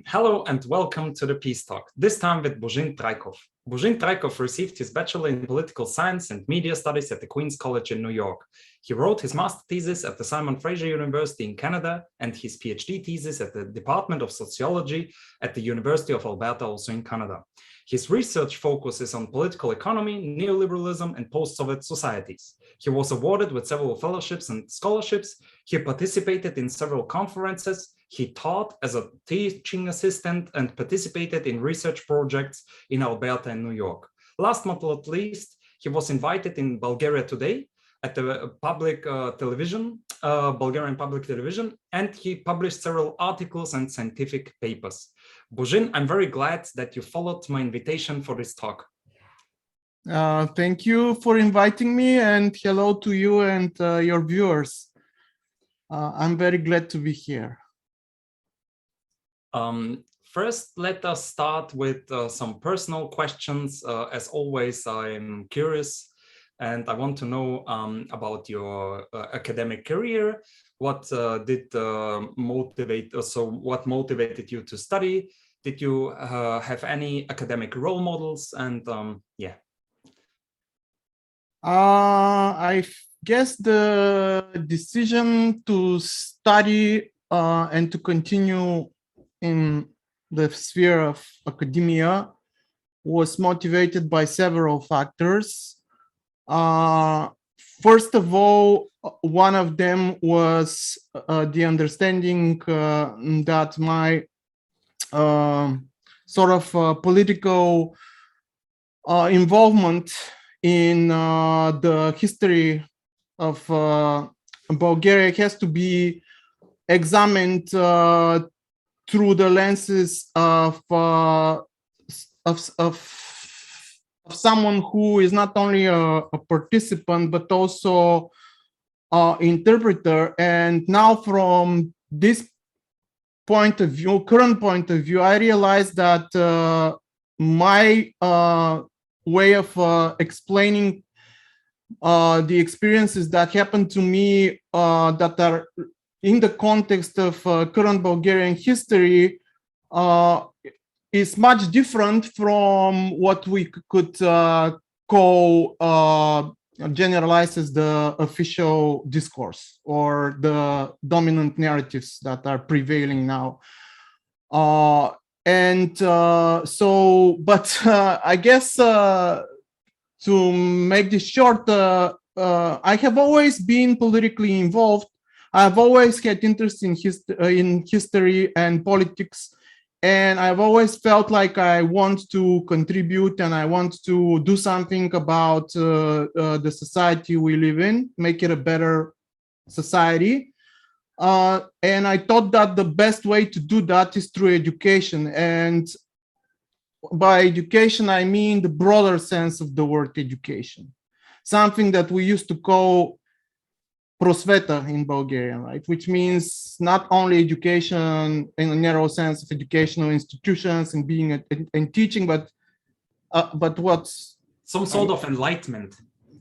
Hello and welcome to the Peace Talk, this time with Bozhin Traykov. Bozhin Traykov received his bachelor in political science and media studies at the Queen's College in New York. He wrote his master thesis at the Simon Fraser University in Canada and his PhD thesis at the Department of Sociology at the University of Alberta, also in Canada. His research focuses on political economy, neoliberalism, and post-Soviet societies. He was awarded with several fellowships and scholarships. He participated in several conferences. He taught as a teaching assistant and participated in research projects in Alberta and New York. Last but not least, he was invited in Bulgaria Today at the public television, Bulgarian public television, and he published several articles and scientific papers. Bozhin, I'm very glad that you followed my invitation for this talk. Thank you for inviting me, and hello to you and your viewers. I'm very glad to be here. First, let us start with some personal questions. As always, I'm curious and I want to know about your academic career. What what motivated you to study? Did you have any academic role models? And yeah. I guess the decision to study and to continue in the sphere of academia was motivated by several factors. First of all, one of them was the understanding that my sort of political involvement in the history of Bulgaria has to be examined through the lenses of someone who is not only a participant but also interpreter. And now, from this point of view, current point of view, I realize that my way of explaining the experiences that happened to me that are in the context of current Bulgarian history is much different from what we could call generalized as the official discourse or the dominant narratives that are prevailing now. But I guess to make this short, I have always been politically involved. I've always had interest in history and politics, and I've always felt like I want to contribute and I want to do something about the society we live in, make it a better society. And I thought that the best way to do that is through education. And by education, I mean the broader sense of the word education, something that we used to call prosveta in Bulgarian, right? Which means not only education in a narrow sense of educational institutions and being and teaching, but what's some sort of enlightenment.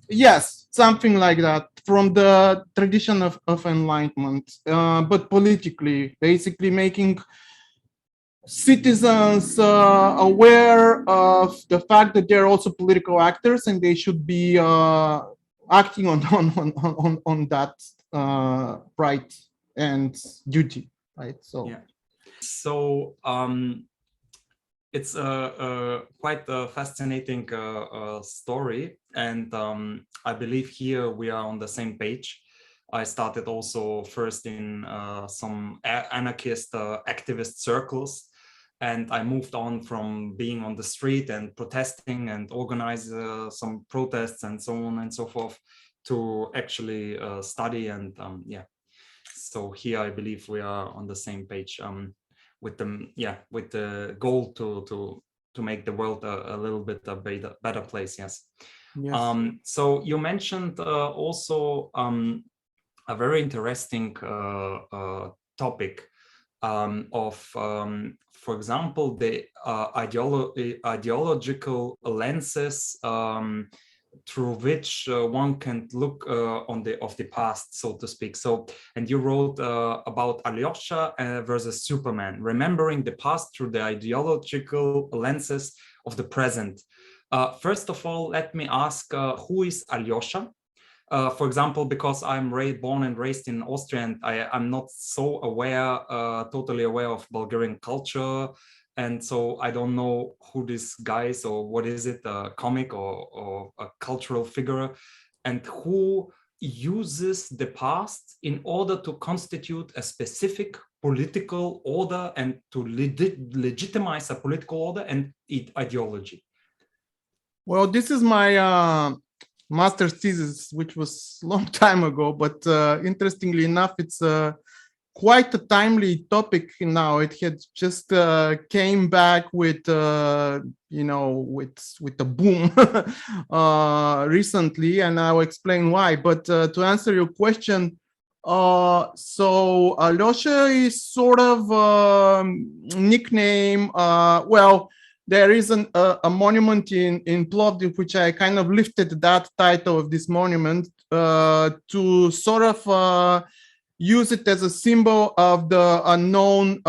Yes, something like that, from the tradition of enlightenment, but politically, basically making citizens aware of the fact that they're also political actors and they should be acting on that right and duty, right? So yeah. So it's quite a fascinating story, and I believe here we are on the same page. I started also first in some anarchist activist circles, and I moved on from being on the street and protesting and organize some protests and so on and so forth to actually study. And yeah, so here I believe we are on the same page with the goal to make the world a little bit a better place. Yes. Yes. So you mentioned also a very interesting topic of, for example, the ideological lenses through which one can look on the past, so to speak. So, and you wrote about Alyosha versus Superman, remembering the past through the ideological lenses of the present. First of all, let me ask, who is Alyosha? For example, because I'm born and raised in Austria, and I'm not so aware, totally aware of Bulgarian culture. And so I don't know who this guy is, or what is it, a comic or a cultural figure, and who uses the past in order to constitute a specific political order and to legitimize a political order and ideology. Well, this is my master's thesis, which was a long time ago, but interestingly enough, it's quite a timely topic now. It had just came back with, you know, with a boom recently, and I'll explain why. But to answer your question, so Alyosha is sort of nickname. Well, there is a monument in Plovdiv, which I kind of lifted that title of this monument to sort of use it as a symbol of the unknown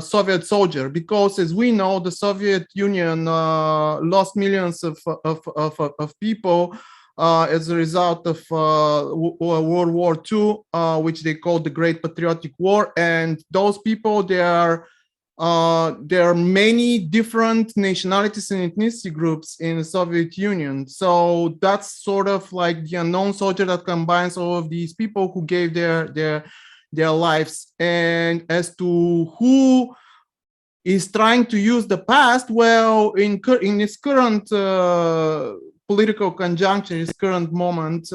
Soviet soldier, because as we know, the Soviet Union lost millions of people as a result of World War II, which they called the Great Patriotic War. And those people, there are many different nationalities and ethnicity groups in the Soviet Union. So that's sort of like the unknown soldier that combines all of these people who gave their lives. And as to who is trying to use the past, well, in this current political conjuncture, this current moment,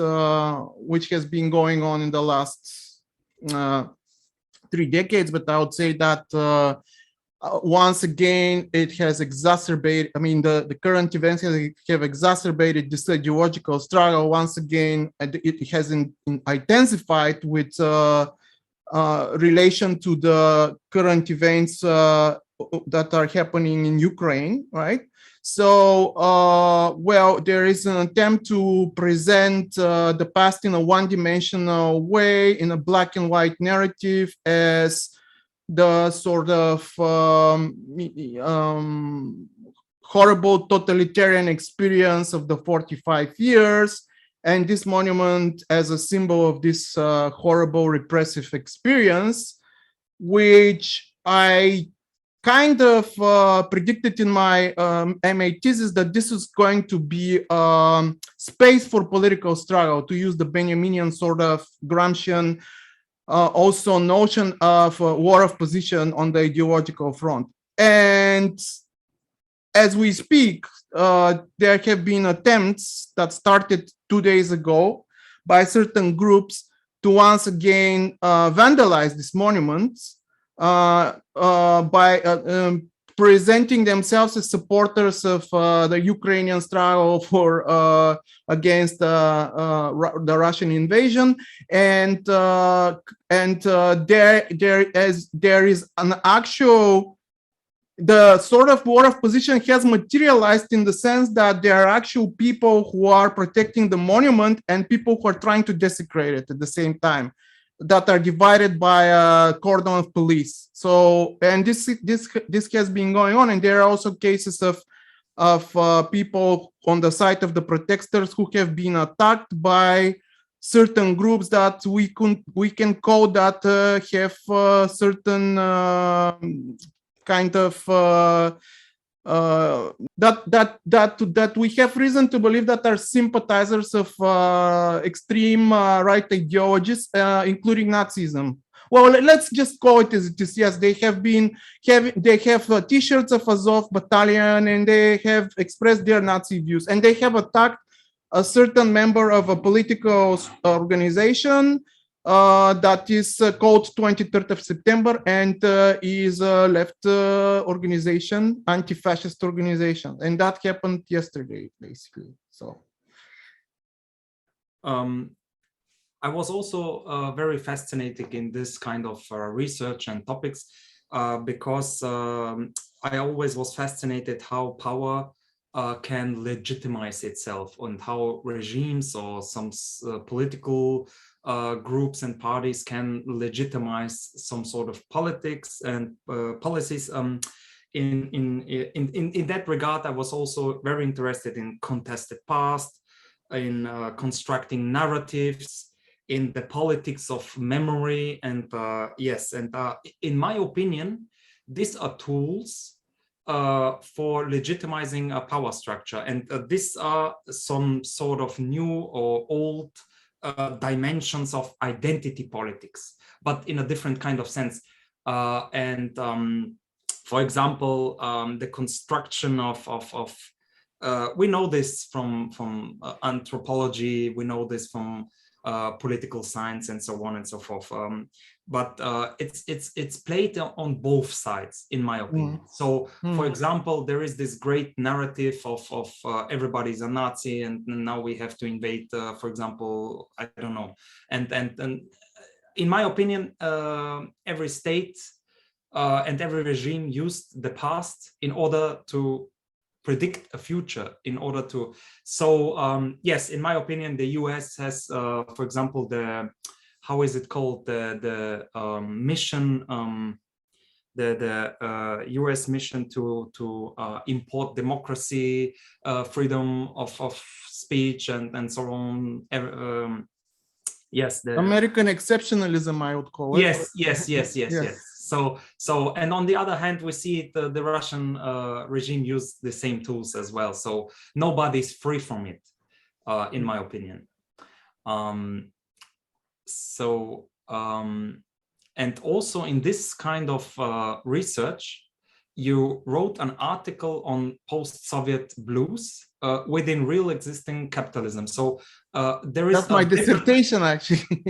which has been going on in the last 3 decades, but I would say that once again, it has exacerbated, I mean, the current events have exacerbated this ideological struggle. Once again, it has intensified with relation to the current events that are happening in Ukraine, right? So, well, there is an attempt to present the past in a one-dimensional way, in a black and white narrative, as the sort of horrible totalitarian experience of the 45 years, and this monument as a symbol of this horrible repressive experience, which I kind of predicted in my MA thesis, that this is going to be space for political struggle, to use the Benjaminian sort of Gramscian also notion of war of position on the ideological front. And as we speak, there have been attempts that started 2 days ago by certain groups to once again vandalize these monuments by presenting themselves as supporters of the Ukrainian struggle for against the Russian invasion, and there is an actual, the sort of war of position has materialized in the sense that there are actual people who are protecting the monument and people who are trying to desecrate it at the same time, that are divided by a cordon of police. So, and this has been going on, and there are also cases of people on the side of the protesters who have been attacked by certain groups that we can call that have certain kind of that we have reason to believe that are sympathizers of extreme right ideologies, including Nazism. Well, let's just call it as it is. Yes, they have T-shirts of Azov battalion, and they have expressed their Nazi views, and they have attacked a certain member of a political organization that is called 23rd of September, and is a left organization, anti-fascist organization, and that happened yesterday, basically. So, I was also very fascinated in this kind of research and topics because I always was fascinated how power can legitimize itself, and how regimes or some political groups and parties can legitimize some sort of politics and policies. In that regard, I was also very interested in contested past, in constructing narratives, in the politics of memory, and yes, and in my opinion, these are tools for legitimizing a power structure, and these are some sort of new or old dimensions of identity politics, but in a different kind of sense. For example, the construction of we know this from anthropology, we know this from political science, and so on and so forth. But it's played on both sides, in my opinion. So, for example, there is this great narrative of everybody's a Nazi, and now we have to invade, for example, I don't know. And in my opinion, every state and every regime used the past in order to predict a future, in order to. So yes, in my opinion, the US has, for example, the, how is it called, the mission, the US mission to import democracy, freedom of speech, and so on. Yes, the American exceptionalism, I would call it. Yes. So, and on the other hand, we see the Russian regime use the same tools as well. So nobody's free from it, in my opinion. And also in this kind of research, you wrote an article on post-Soviet blues within real existing capitalism. So there is— that's my dissertation, actually.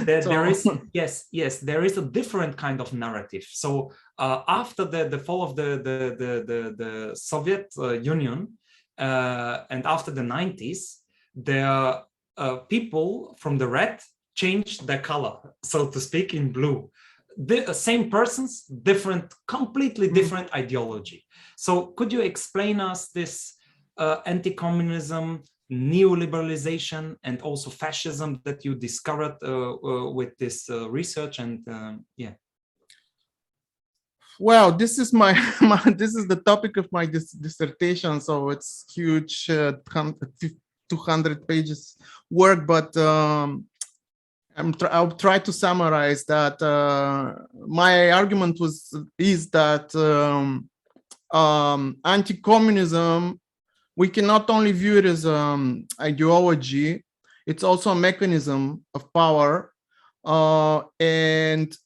There is, yes, there is a different kind of narrative. So after the fall of the Soviet Union and after the 90s, there people from the red changed their color, so to speak, in blue. The same persons, different, completely different ideology. So could you explain us this anti-communism, neoliberalization, and also fascism that you discovered with this research? And yeah. Well, this is this is the topic of my dissertation, so it's huge, 200 pages work, but I'll try to summarize that. My argument is that anti-communism, we can not only view it as ideology, it's also a mechanism of power, and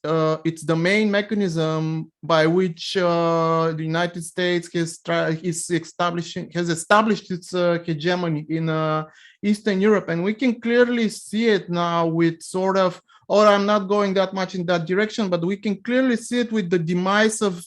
it's the main mechanism by which the United States has established its hegemony in Eastern Europe. And we can clearly see it now with sort of, or I'm not going that much in that direction, but we can clearly see it with the demise of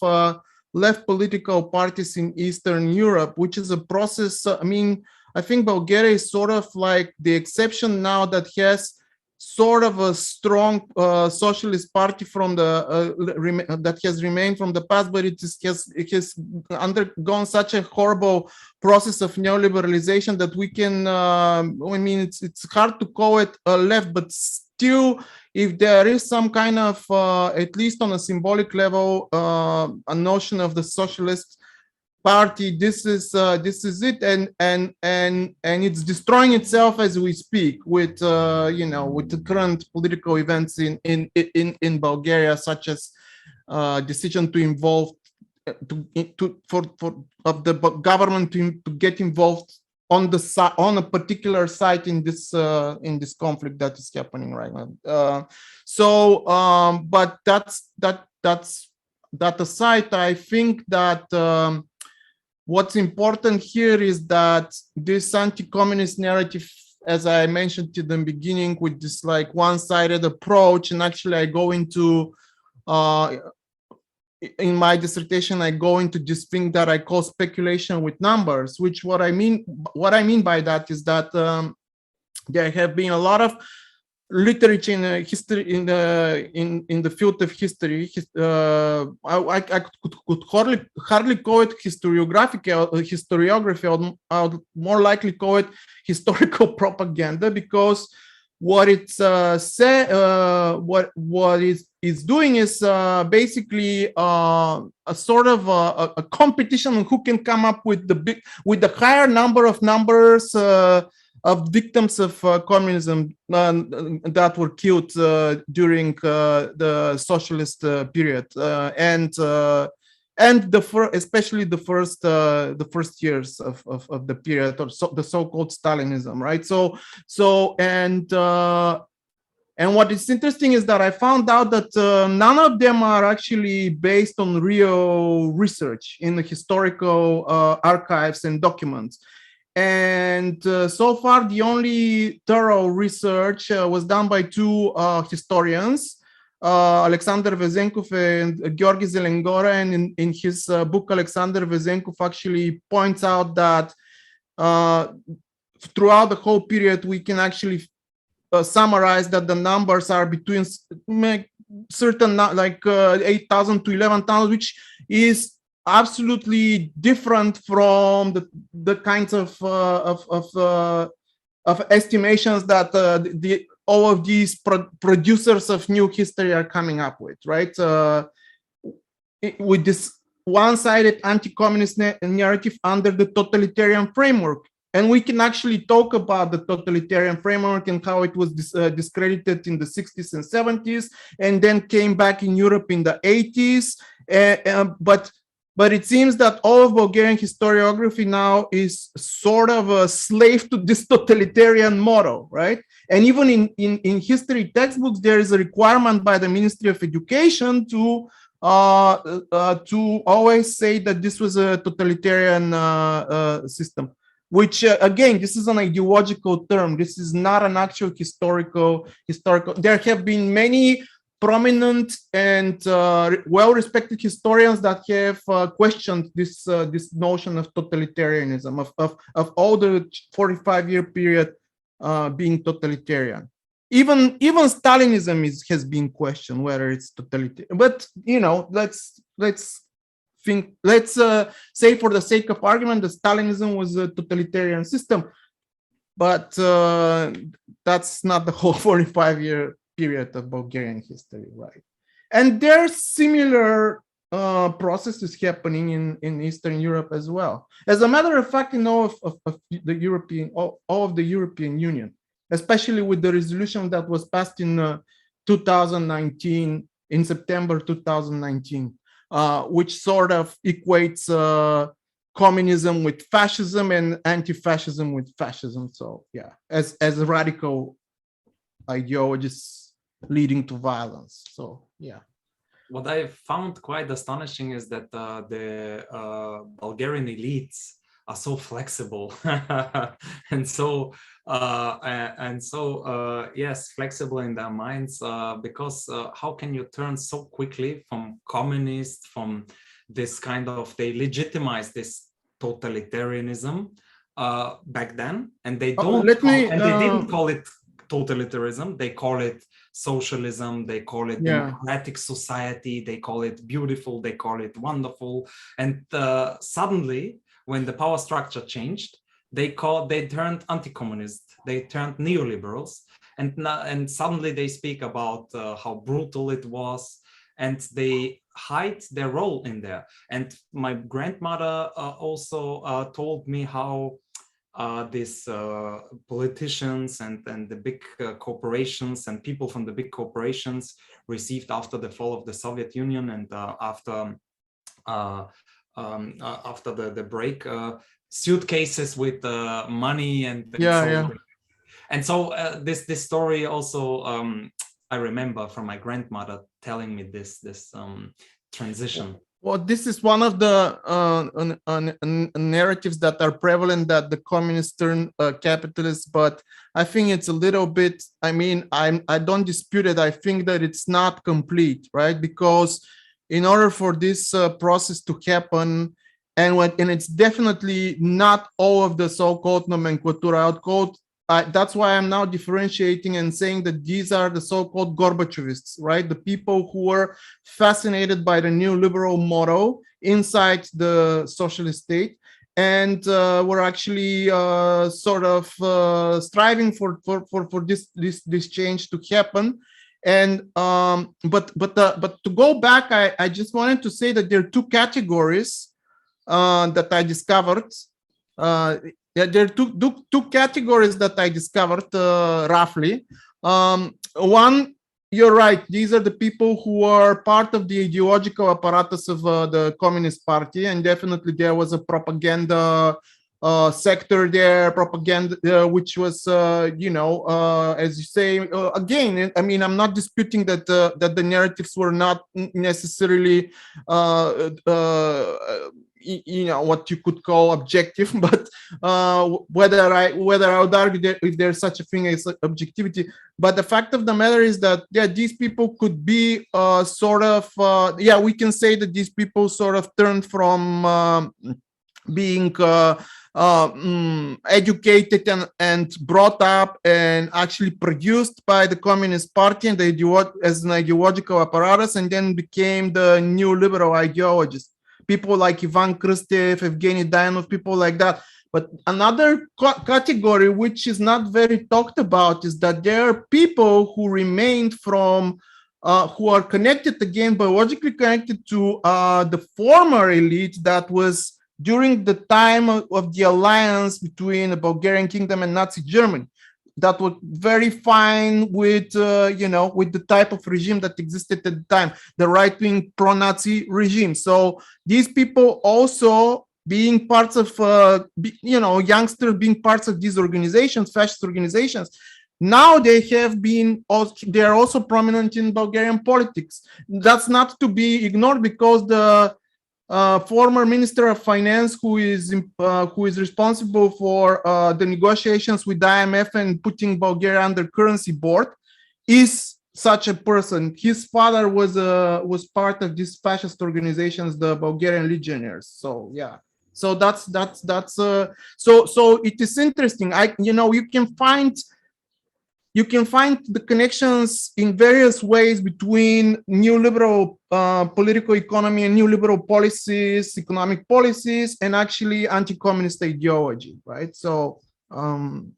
left political parties in Eastern Europe, which is a process. I mean, I think Bulgaria is sort of like the exception now that has sort of a strong socialist party from the that has remained from the past, but it has undergone such a horrible process of neoliberalization that we can, I mean, it's hard to call it a left, but still, if there is some kind of, at least on a symbolic level, a notion of the socialist party, this is it, and it's destroying itself as we speak with you know, with the current political events in Bulgaria, such as decision to involve of the government to get involved on a particular site in this conflict that is happening right now. But that aside, I think that what's important here is that this anti-communist narrative, as I mentioned in the beginning, with this like one-sided approach, and actually I go into in my dissertation, I go into this thing that I call speculation with numbers, which what I mean by that is that there have been a lot of literature in history in the field of history. I could hardly call it historiography. I would more likely call it historical propaganda, because what it's it's doing is basically a sort of a competition on who can come up with the higher number of numbers of victims of communism that were killed during the socialist period, and especially the first years of the period, or the so-called Stalinism, right? And what is interesting is that I found out that none of them are actually based on real research in the historical archives and documents. And so far, the only thorough research was done by two historians, Alexander Vezenkov and Georgi Zelengora. And in his book, Alexander Vezenkov actually points out that throughout the whole period, we can actually summarize that the numbers are between certain, like 8,000 to 11,000, which is absolutely different from the kinds of estimations that all of these producers of new history are coming up with, right? With this one-sided anti-communist narrative under the totalitarian framework. And we can actually talk about the totalitarian framework and how it was discredited in the 60s and 70s, and then came back in Europe in the 80s. But it seems that all of Bulgarian historiography now is sort of a slave to this totalitarian model, right? And even in history textbooks, there is a requirement by the Ministry of Education to always say that this was a totalitarian system. Which again, this is an ideological term. This is not an actual historical. There have been many prominent and well-respected historians that have questioned this notion of totalitarianism, of all the 45-year period being totalitarian. Even Stalinism has been questioned whether it's totalitarian. But let's say, for the sake of argument, that Stalinism was a totalitarian system, but that's not the whole 45-year period of Bulgarian history, right? And there's similar processes happening in Eastern Europe as well. As a matter of fact, in all of the European Union, especially with the resolution that was passed in 2019, in September 2019. Which sort of equates communism with fascism and anti-fascism with fascism. So yeah, as radical ideologies leading to violence. So yeah. What I found quite astonishing is that the Bulgarian elites are so flexible and so yes, flexible in their minds, because how can you turn so quickly from communist, from this kind of, they legitimize this totalitarianism back then, and they didn't call it totalitarianism, they call it socialism, they call it democratic society, they call it beautiful, they call it wonderful. And suddenly, when the power structure changed, they turned anti-communist, they turned neoliberals, and suddenly they speak about how brutal it was, and they hide their role in there. And my grandmother also told me how these politicians and the big corporations and people from the big corporations received, after the fall of the Soviet Union and after the break, suitcases with money and so this story also I remember from my grandmother telling me this transition. Well, this is one of the narratives that are prevalent, that the communists turn capitalist, but I think it's a little bit, I mean, I don't dispute it. I think that it's not complete, right? Because in order for this process to happen, and it's definitely not all of the so-called nomenklatura, that's why I'm now differentiating and saying that these are the so-called Gorbachevists, right? The people who were fascinated by the neoliberal model inside the socialist state, and were actually sort of striving for this change to happen. And but to go back, I just wanted to say that there are two categories that I discovered. There are two categories that I discovered roughly. One, you're right, these are the people who are part of the ideological apparatus of the Communist Party, and definitely there was a propaganda sector there, propaganda which was, as you say, again, I mean, I'm not disputing that that the narratives were not necessarily what you could call objective, but whether I would argue that if there's such a thing as objectivity. But the fact of the matter is that, yeah, these people could be sort of, we can say that these people sort of turned from being educated and brought up and actually produced by the Communist Party and as an ideological apparatus, and then became the neoliberal ideologists. People like Ivan Krystev, Evgeny Dayanov, people like that. But another category which is not very talked about is that there are people who remained from, who are connected again, biologically connected to the former elite that was during the time of the alliance between the Bulgarian kingdom and Nazi Germany, that were very fine with, with the type of regime that existed at the time, the right-wing pro-Nazi regime. So these people also being parts of, youngsters being parts of these organizations, fascist organizations, now they are also prominent in Bulgarian politics. That's not to be ignored, because the former Minister of Finance, who is responsible for the negotiations with the IMF and putting Bulgaria under currency board, is such a person. His father was part of these fascist organizations, the Bulgarian Legionnaires. So yeah, so that's so it is interesting. You can find the connections in various ways between neoliberal political economy and neoliberal policies, economic policies, and actually anti-communist ideology, right? So, and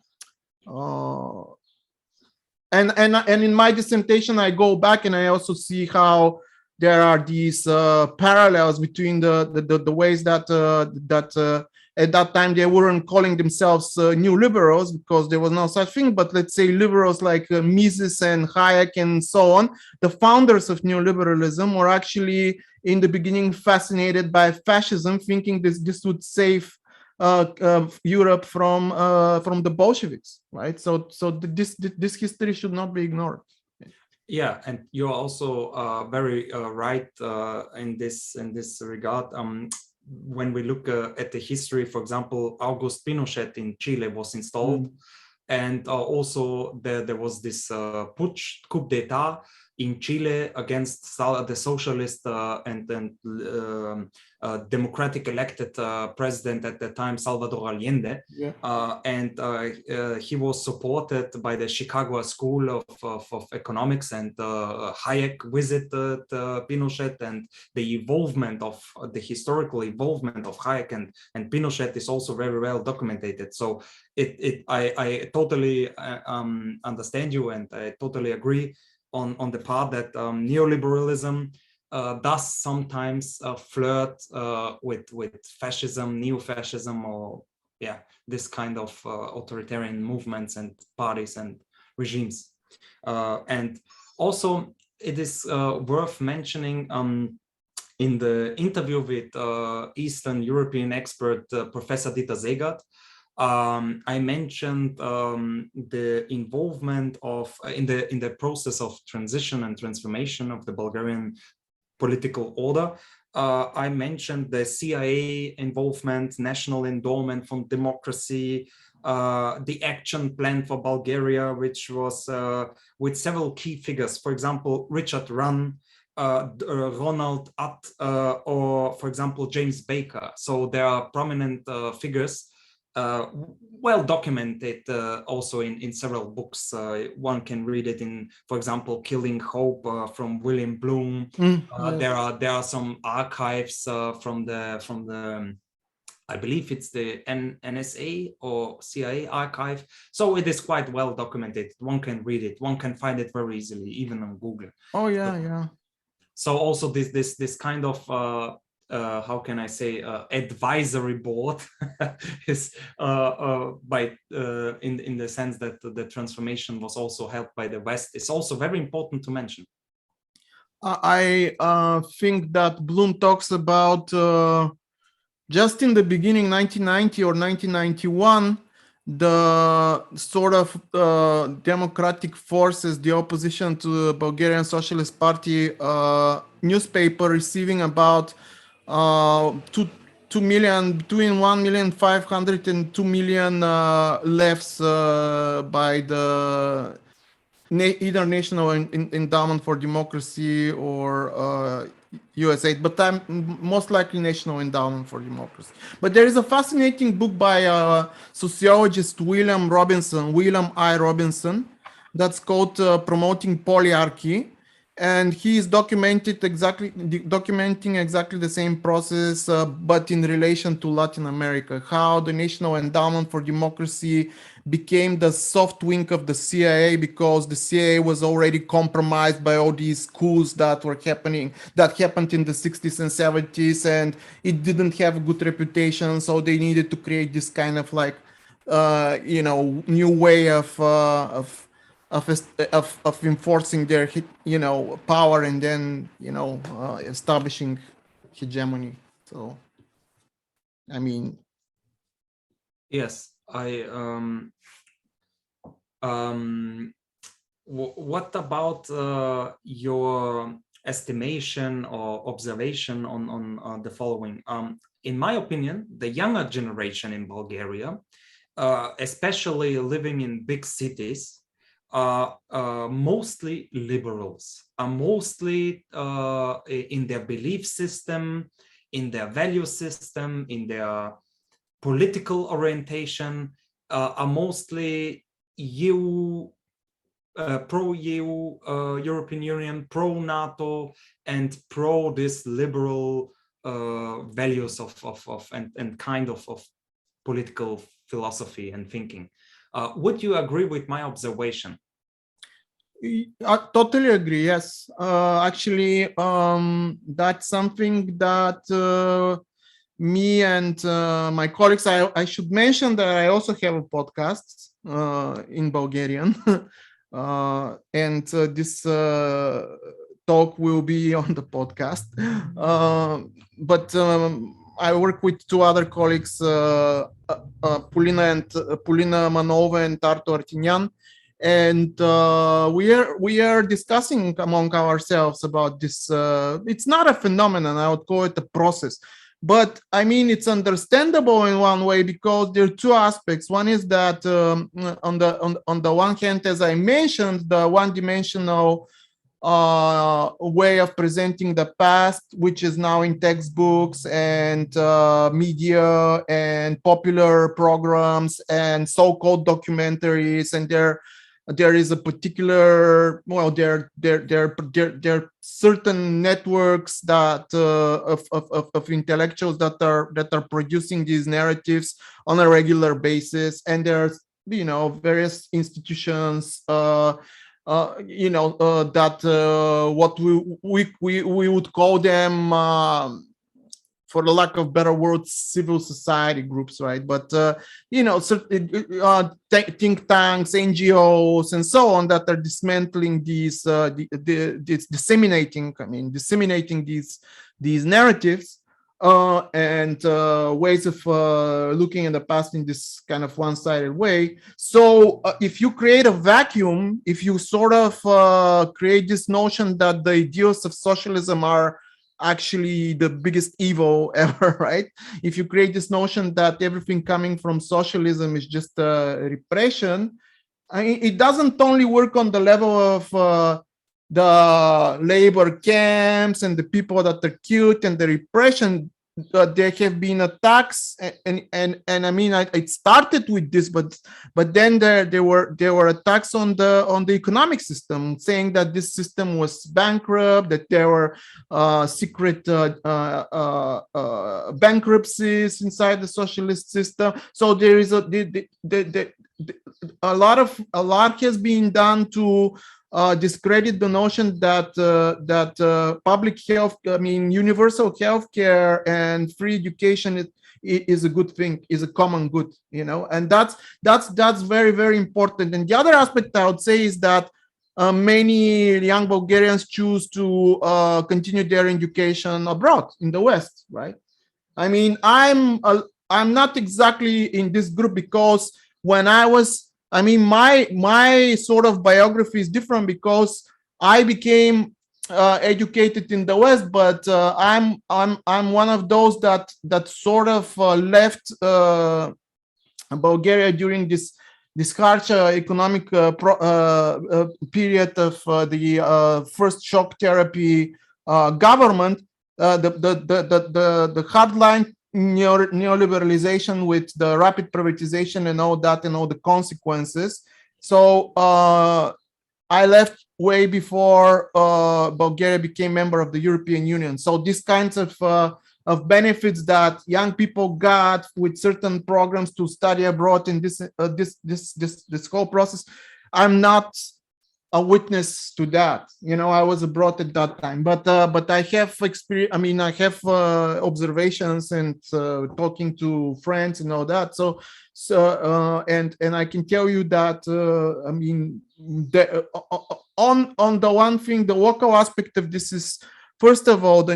in my dissertation, I go back and I also see how there are these parallels between the ways that at that time they weren't calling themselves neoliberals, because there was no such thing, but let's say liberals like Mises and Hayek and so on, the founders of neoliberalism, were actually in the beginning fascinated by fascism, thinking this would save Europe from the Bolsheviks, right? So this history should not be ignored. Yeah, and you're also very right in this regard. When we look at the history, for example, August Pinochet in Chile was installed, and also there was this putsch, coup d'etat in Chile against the socialist and democratic elected president at the time, Salvador Allende. Yeah. And he was supported by the Chicago School of Economics, and Hayek visited Pinochet, and the involvement of the historical involvement of Hayek and Pinochet is also very well documented. So I totally understand you, and I totally agree on the part that neoliberalism does sometimes flirt with fascism, neo-fascism, or this kind of authoritarian movements and parties and regimes. And also it is worth mentioning in the interview with Eastern European expert Professor Dieter Zegert, I mentioned the involvement of in the process of transition and transformation of the Bulgarian political order. I mentioned the CIA involvement, National Endowment for Democracy, the Action Plan for Bulgaria, which was with several key figures. For example, Richard Runn, Ronald Utt, or for example James Baker. So there are prominent figures well documented also in several books. One can read it in, for example, Killing Hope from William Bloom. Yes. There are some archives from the I believe it's the NSA or CIA archive. So it is quite well documented. One can read it. One can find it very easily, even on Google. Oh yeah, yeah. So also this kind of how can I say advisory board is in the sense that the transformation was also helped by the West. It's also very important to mention. I think that Bloom talks about just in the beginning, 1990 or 1991, the sort of democratic forces, the opposition to the Bulgarian Socialist Party newspaper receiving about 2 million, between 1,500,000 and 2 million lefts by the either National Endowment for Democracy or USA, but I'm most likely National Endowment for Democracy. But there is a fascinating book by sociologist William I. Robinson, that's called Promoting Polyarchy. And he is documenting exactly the same process, but in relation to Latin America, how the National Endowment for Democracy became the soft wing of the CIA because the CIA was already compromised by all these coups that happened in the 60s and 70s, and it didn't have a good reputation, so they needed to create this kind of like new way of enforcing their power and then establishing hegemony. So I mean, yes, what about your estimation or observation on the following? In my opinion, the younger generation in Bulgaria, especially living in big cities, are mostly liberals, are mostly in their belief system, in their value system, in their political orientation, are mostly pro-EU, European Union, pro-NATO, and pro this liberal values and kind of political philosophy and thinking. Would you agree with my observation? I totally agree. Yes, actually, that's something that me and my colleagues. I should mention that I also have a podcast in Bulgarian, and this talk will be on the podcast. But I work with two other colleagues, Polina Manova and Tartu Artinyan. And we are discussing among ourselves about this. It's not a phenomenon; I would call it a process. But I mean, it's understandable in one way because there are two aspects. One is that on the one hand, as I mentioned, the one-dimensional way of presenting the past, which is now in textbooks and media and popular programs and so-called documentaries, and there is a particular, well, there are certain networks that of intellectuals that are producing these narratives on a regular basis, and there's various institutions that what we would call them, for the lack of better words, civil society groups, right? But think tanks, NGOs, and so on that are dismantling these, disseminating these narratives and ways of looking at the past in this kind of one-sided way. So if you create a vacuum, if you sort of create this notion that the ideals of socialism are actually the biggest evil ever, right? If you create this notion that everything coming from socialism is just repression, it doesn't only work on the level of the labor camps and the people that are killed and the repression. there have been attacks, and I mean, it started with this, but then there were attacks on the economic system, saying that this system was bankrupt, that there were secret bankruptcies inside the socialist system. So there is a lot has been done to discredit the notion that public health, I mean, universal healthcare and free education is a good thing, is a common good, you know, and that's very, very important. And the other aspect I would say is that many young Bulgarians choose to continue their education abroad in the West, right? I mean, I'm not exactly in this group, because when I was, I mean, my sort of biography is different, because I became educated in the West, but I'm one of those that sort of left Bulgaria during this harsh economic period of the first shock therapy government, the hardline neoliberalization with the rapid privatization and all that and all the consequences. So I left way before Bulgaria became member of the European Union. So these kinds of benefits that young people got with certain programs to study abroad in this whole process, I'm not a witness to that. You know, I was abroad at that time, but I have experience. I mean, I have observations and talking to friends and all that. So and I can tell you that I mean, on the one thing, the local aspect of this is, first of all,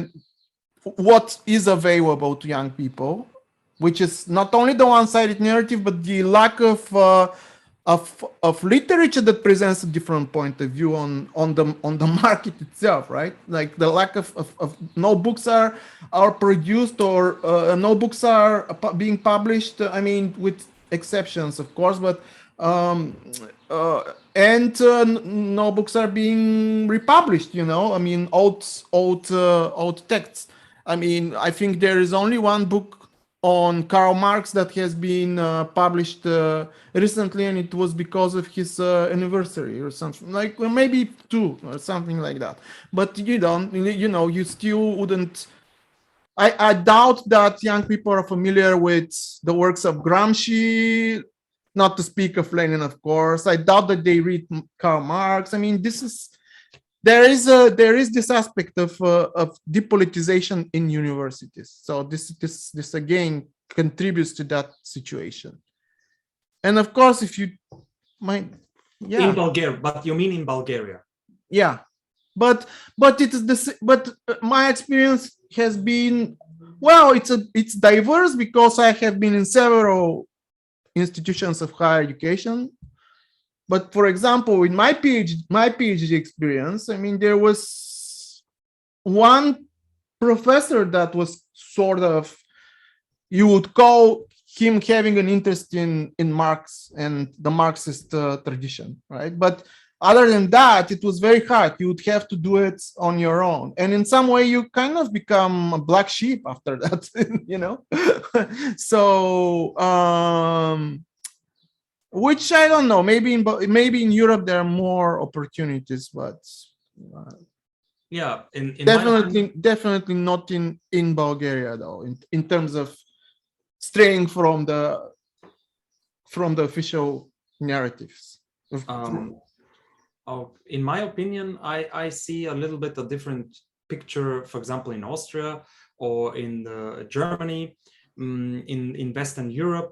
what is available to young people, which is not only the one-sided narrative, but the lack of literature that presents a different point of view on the market itself, right? Like the lack of no books are produced, or no books are being published. I mean, with exceptions, of course, but no books are being republished. You know, I mean, old texts. I mean, I think there is only one book on Karl Marx that has been published recently, and it was because of his anniversary or something, like, well, maybe two or something like that. But you know, you still wouldn't. I doubt that young people are familiar with the works of Gramsci, not to speak of Lenin, of course. I doubt that they read Karl Marx. I mean, there is this aspect of depolitization in universities. So this again contributes to that situation. And of course, if you might, yeah, in Bulgaria, but you mean in Bulgaria? Yeah, but it is this. But my experience has been, well, it's diverse, because I have been in several institutions of higher education. But for example, in my PhD experience, I mean, there was one professor that was sort of, you would call him having an interest in Marx and the Marxist tradition, right? But other than that, it was very hard. You would have to do it on your own. And in some way, you kind of become a black sheep after that, you know? So, which I don't know. Maybe in Europe there are more opportunities, but yeah, definitely not in Bulgaria, though. In terms of straying from the official narratives. In my opinion, I see a little bit a different picture. For example, in Austria or in Germany, in Western Europe.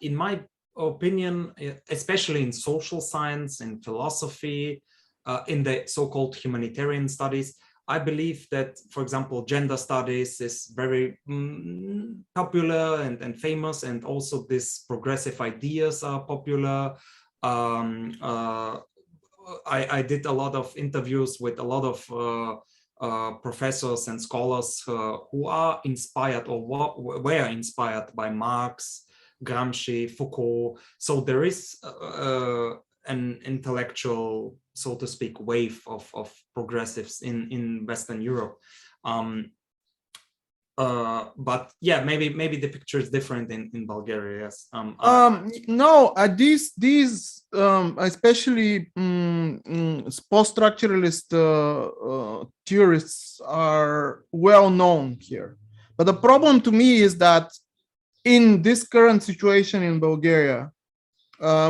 In my opinion, especially in social science, in philosophy, in the so-called humanitarian studies, I believe that, for example, gender studies is very popular and famous, and also these progressive ideas are popular. I did a lot of interviews with a lot of professors and scholars who are inspired or were inspired by Marx, Gramsci, Foucault. So there is an intellectual, so to speak, wave of progressives in Western Europe. But yeah, maybe the picture is different in Bulgaria. Yes. No, these especially post-structuralist theorists are well known here. But the problem to me is that in this current situation in Bulgaria,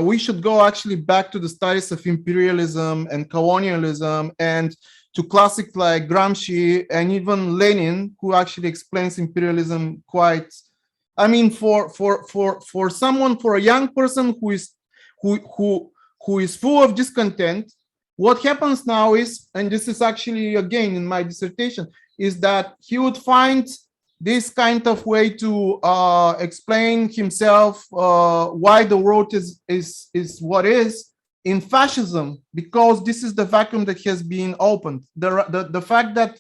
we should go actually back to the studies of imperialism and colonialism and to classics like Gramsci and even Lenin, who actually explains imperialism quite. I mean, for someone, for a young person who is full of discontent, what happens now is, and this is actually again in my dissertation, is that he would find this kind of way to explain himself why the world is what is in fascism, because this is the vacuum that has been opened. The fact that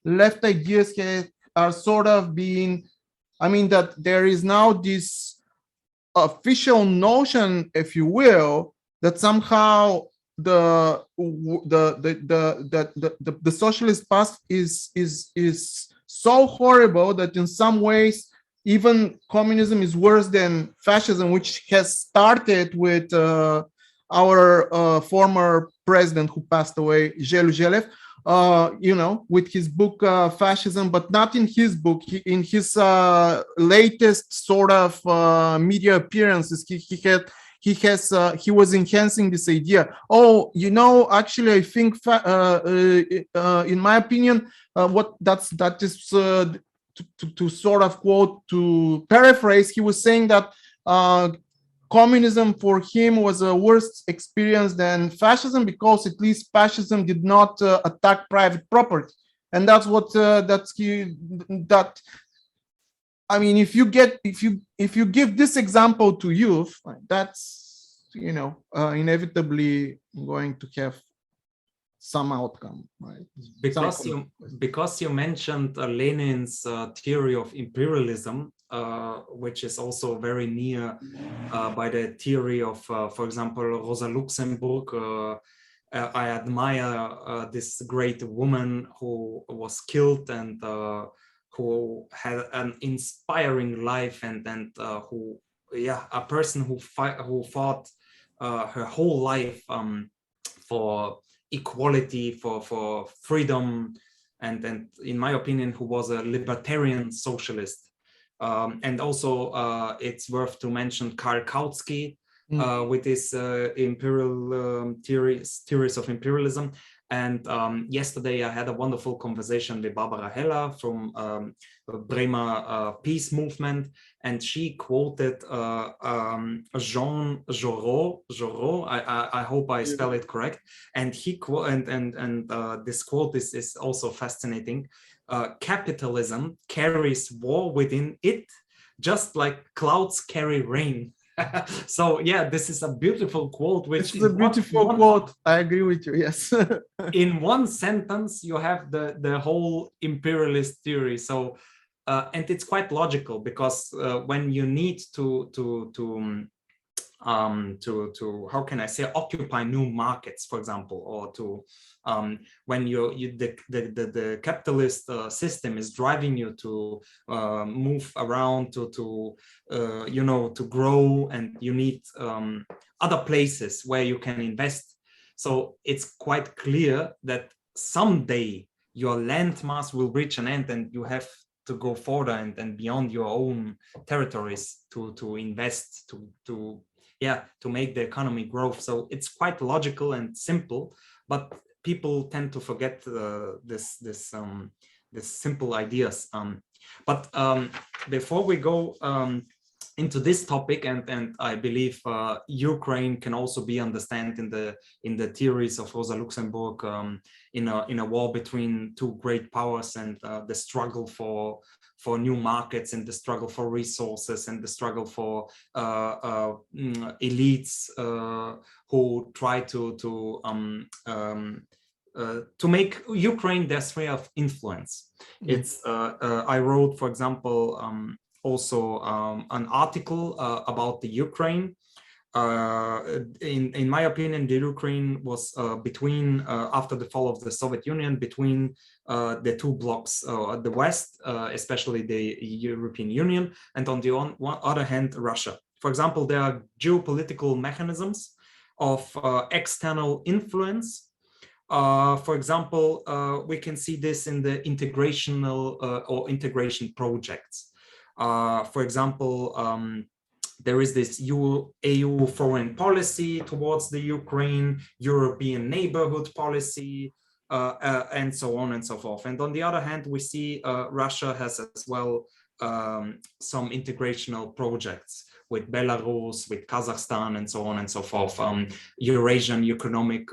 left ideas are sort of being, I mean, that there is now this official notion, if you will, that somehow the socialist past is so horrible that in some ways even communism is worse than fascism, which has started with our former president who passed away, Zhelev, with his book Fascism, but not in his book. In his latest sort of media appearances, he was enhancing this idea. Oh, actually, I think in my opinion, that is to sort of quote, to paraphrase, he was saying that communism for him was a worse experience than fascism, because at least fascism did not attack private property. And that's what I mean, if you give this example to youth, that's inevitably going to have some outcome, right? Because you mentioned Lenin's theory of imperialism, which is also very near by the theory of, for example, Rosa Luxemburg. I admire this great woman who was killed and who had an inspiring life, and who, a person who fought her whole life for equality, for freedom, and in my opinion, who was a libertarian socialist. And also, it's worth to mention Karl Kautsky with his imperial theories of imperialism. And yesterday I had a wonderful conversation with Barbara Heller from Bremer Peace Movement, and she quoted Jean Jaurès. I hope I spell it correct. And this quote is also fascinating. Capitalism carries war within it, just like clouds carry rain. So yeah, this is a beautiful quote. Which is a beautiful quote. I agree with you. Yes. In one sentence, you have the whole imperialist theory. So, and it's quite logical, because when you need to how can I say, occupy new markets, for example, or to when the capitalist system is driving you to move around, to grow, and you need other places where you can invest. So it's quite clear that someday your landmass will reach an end, and you have to go further and beyond your own territories to invest, to make the economy grow. So it's quite logical and simple, but people tend to forget this simple ideas. But before we go into this topic, and I believe Ukraine can also be understood in the theories of Rosa Luxemburg, in a war between two great powers, and the struggle for new markets, and the struggle for resources, and the struggle for elites who try to make Ukraine their sphere of influence. It's I wrote, for example, also an article about the Ukraine in my opinion, the Ukraine was between, after the fall of the Soviet Union, between the two blocks, the West, especially the European Union, and on the other hand, Russia. For example, there are geopolitical mechanisms of external influence. For example, we can see this in the integrational or integration projects. For example, there is this EU foreign policy towards the Ukraine, European neighborhood policy, and so on and so forth. And on the other hand, we see Russia has as well some integrational projects with Belarus, with Kazakhstan, and so on and so forth, Eurasian Economic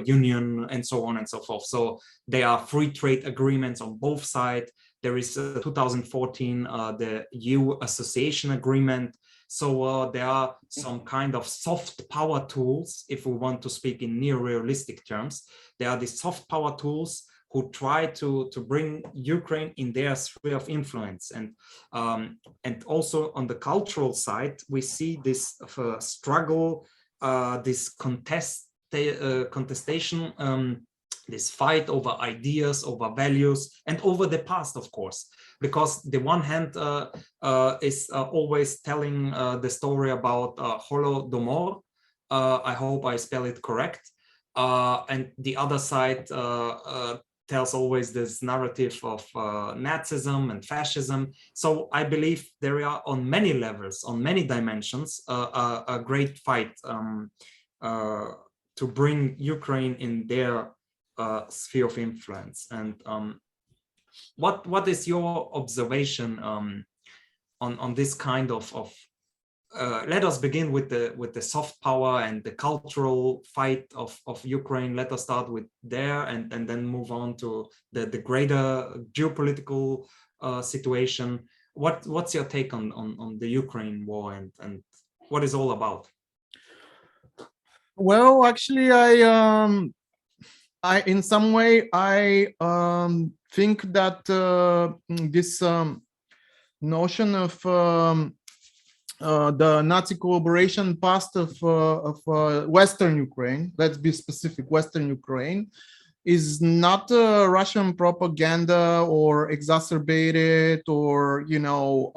Union, and so on and so forth. So there are free trade agreements on both sides. There is 2014, the EU Association Agreement. So there are some kind of soft power tools, if we want to speak in neo-realistic terms. There are these soft power tools who try to bring Ukraine in their sphere of influence. And also on the cultural side, we see this struggle, this contestation, this fight over ideas, over values, and over the past, of course. Because the one hand is always telling the story about Holodomor. I hope I spell it correct. And the other side tells always this narrative of Nazism and fascism. So I believe there are on many levels, on many dimensions, a great fight to bring Ukraine in their sphere of influence. And what is your observation on this kind of let us begin with the soft power and the cultural fight of Ukraine. Let us start with there and then move on to the greater geopolitical situation. What's your take on the Ukraine war and what it's all about? Well, actually, I in some way I think that this notion of the Nazi collaboration past of Western Ukraine, let's be specific, Western Ukraine, is not Russian propaganda or exacerbated or, you know,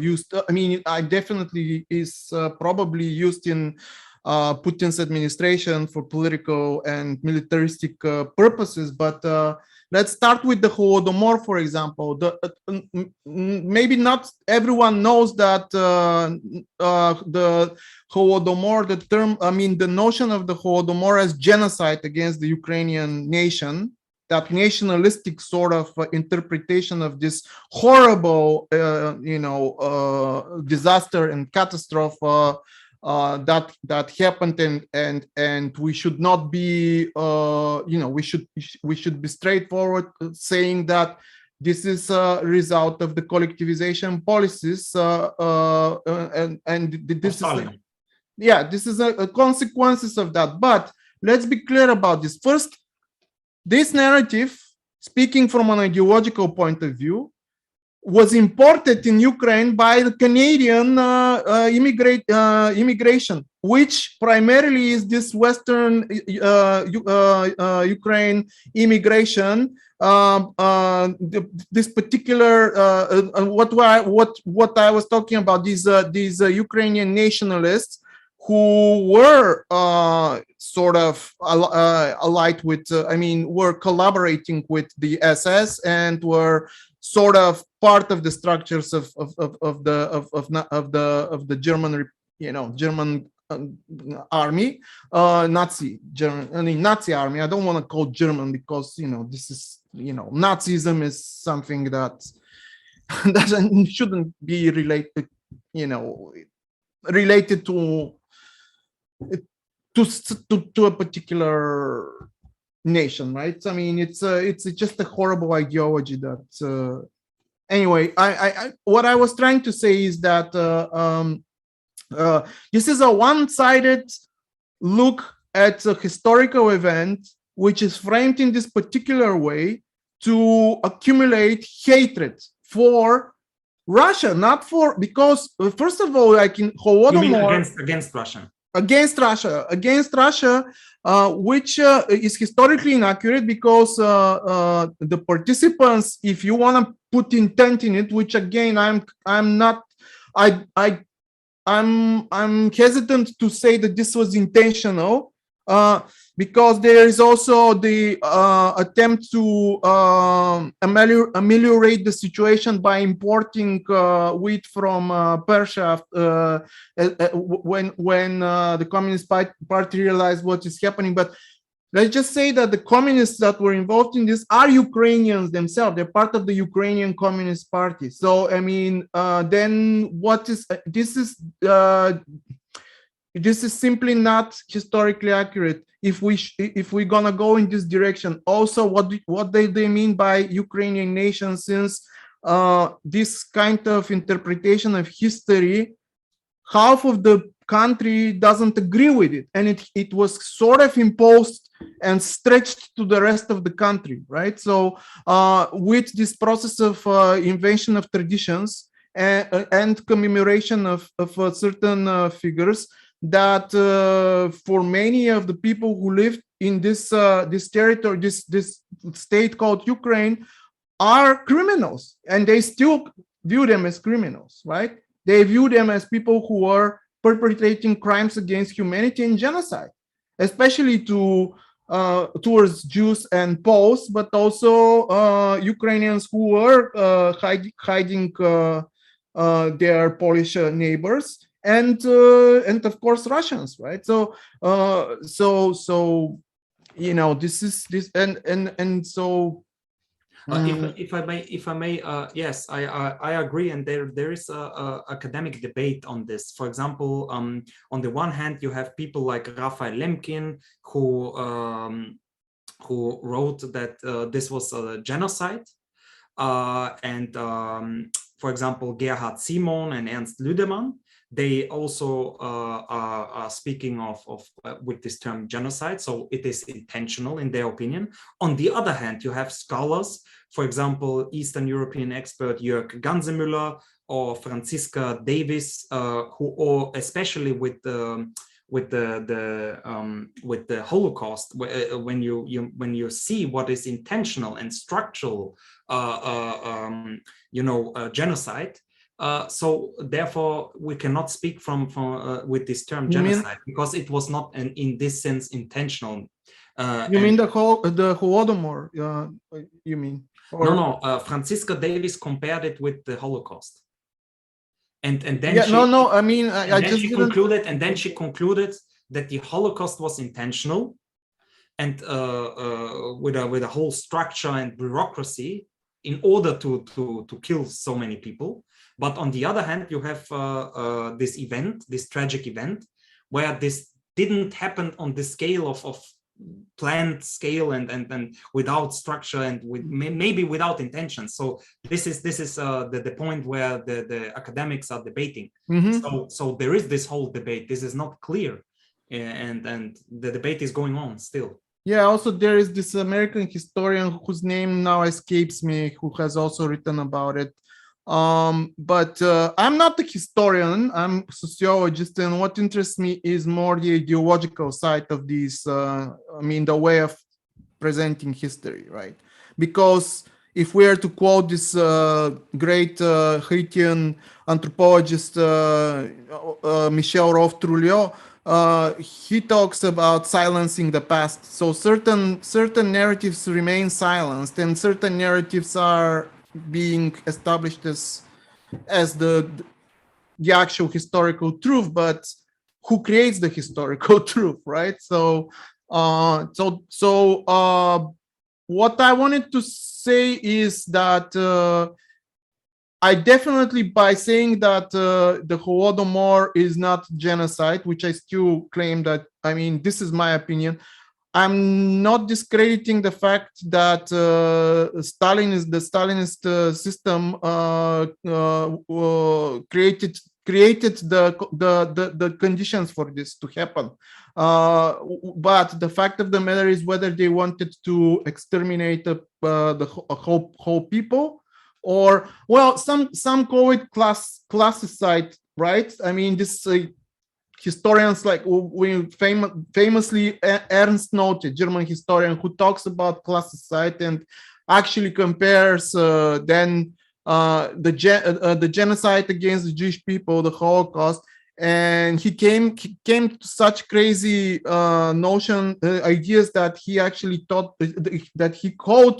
used. I mean, I definitely is probably used in Putin's administration for political and militaristic purposes, but let's start with the Holodomor, for example. Maybe not everyone knows that the Holodomor, the term, I mean, the notion of the Holodomor as genocide against the Ukrainian nation, that nationalistic sort of interpretation of this horrible, you know, disaster and catastrophe that happened, and we should not be you know, we should be straightforward saying that this is a result of the collectivization policies and this is yeah, this is a consequences of that. But let's be clear about this. First, this narrative, speaking from an ideological point of view, was imported in Ukraine by the Canadian immigration, which primarily is this Western Ukraine immigration. This particular what I was talking about, these Ukrainian nationalists who were sort of allied with, I mean, were collaborating with the SS and were sort of part of the structures of the German, you know, German army, Nazi army. I don't want to call German because, you know, this is, you know, Nazism is something that shouldn't be related, you know, related to a particular nation, right? I mean, it's just a horrible ideology that anyway, I what I was trying to say is that this is a one-sided look at a historical event which is framed in this particular way to accumulate hatred for Russia, not for, because first of all, like in You mean Holodomor, against Russia? Against Russia, which is historically inaccurate, because the participants, if you want to put intent in it, which again I'm hesitant to say that this was intentional, because there is also the attempt to ameliorate the situation by importing wheat from Persia when the Communist Party realized what is happening. But let's just say that the communists that were involved in this are Ukrainians themselves. They're part of the Ukrainian Communist Party. So, I mean, then what is this is simply not historically accurate. If we're gonna go in this direction, also what they mean by Ukrainian nation, since this kind of interpretation of history, half of the country doesn't agree with it, and it was sort of imposed and stretched to the rest of the country, right? So with this process of invention of traditions and commemoration of certain figures, that for many of the people who lived in this territory, this state called Ukraine, are criminals, and they still view them as criminals, right? They view them as people who are perpetrating crimes against humanity and genocide, especially towards Jews and Poles, but also Ukrainians who were hiding their Polish neighbors, and of course Russians, right? So you know, this and so. If I may, yes, I agree, and there is a academic debate on this. For example, on the one hand, you have people like Raphael Lemkin who wrote that this was a genocide, and for example, Gerhard Simon and Ernst Lüdemann, they also are speaking of with this term genocide, so it is intentional in their opinion. On the other hand, you have scholars, for example, Eastern European expert Jörg Gansemüller or Franziska Davis, or especially with the Holocaust, when you see what is intentional and structural, genocide. So therefore, we cannot speak from with this term genocide, because it was not in this sense intentional. You mean the Holodomor? You mean? Or... No. Franziska Davis compared it with the Holocaust, and then I mean, she concluded that the Holocaust was intentional, and with a whole structure and bureaucracy in order to kill so many people. But on the other hand, you have this tragic event, where this didn't happen on the scale of planned scale and without structure and maybe without intention. So this is the point where the academics are debating. Mm-hmm. So there is this whole debate. This is not clear, and the debate is going on still. Yeah, also there is this American historian whose name now escapes me, who has also written about it. But I'm not a historian, I'm a sociologist, and what interests me is more the ideological side of these, the way of presenting history, right? Because if we are to quote this great Haitian anthropologist, Michel Rove-Trujillo, he talks about silencing the past. So certain narratives remain silenced, and certain narratives are being established as the actual historical truth, but who creates the historical truth, right? So what I wanted to say is that I definitely, by saying that the Holodomor is not genocide, which I still claim that, this is my opinion, I'm not discrediting the fact that the Stalinist system created the conditions for this to happen. But the fact of the matter is whether they wanted to exterminate the whole people, or well, some call it classicide, right? I mean, this historians like we famously Ernst Note, German historian, who talks about classicide and actually compares then the genocide against the Jewish people, the Holocaust, and he came to such crazy ideas that he actually thought that he called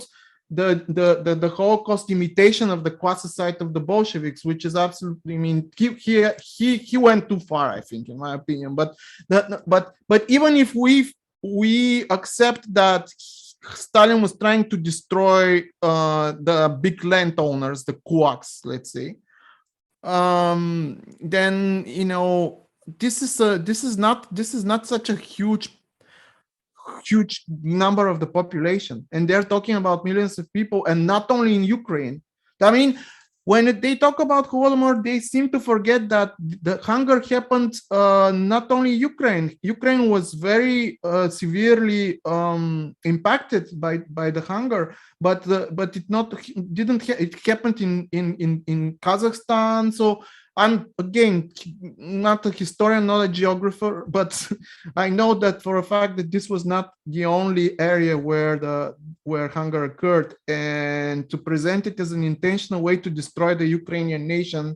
the Holocaust imitation of the classicide of the Bolsheviks, which is absolutely, I mean, he went too far, I think, in my opinion. But even if we accept that Stalin was trying to destroy the big landowners, the kulaks, let's say, then this is not such a huge number of the population, and they're talking about millions of people, and not only in Ukraine. I mean, when they talk about Holodomor, they seem to forget that the hunger happened not only Ukraine. Ukraine was very severely impacted by the hunger, but it happened in Kazakhstan. So I'm again not a historian, not a geographer, but I know that for a fact that this was not the only area where hunger occurred, and to present it as an intentional way to destroy the Ukrainian nation,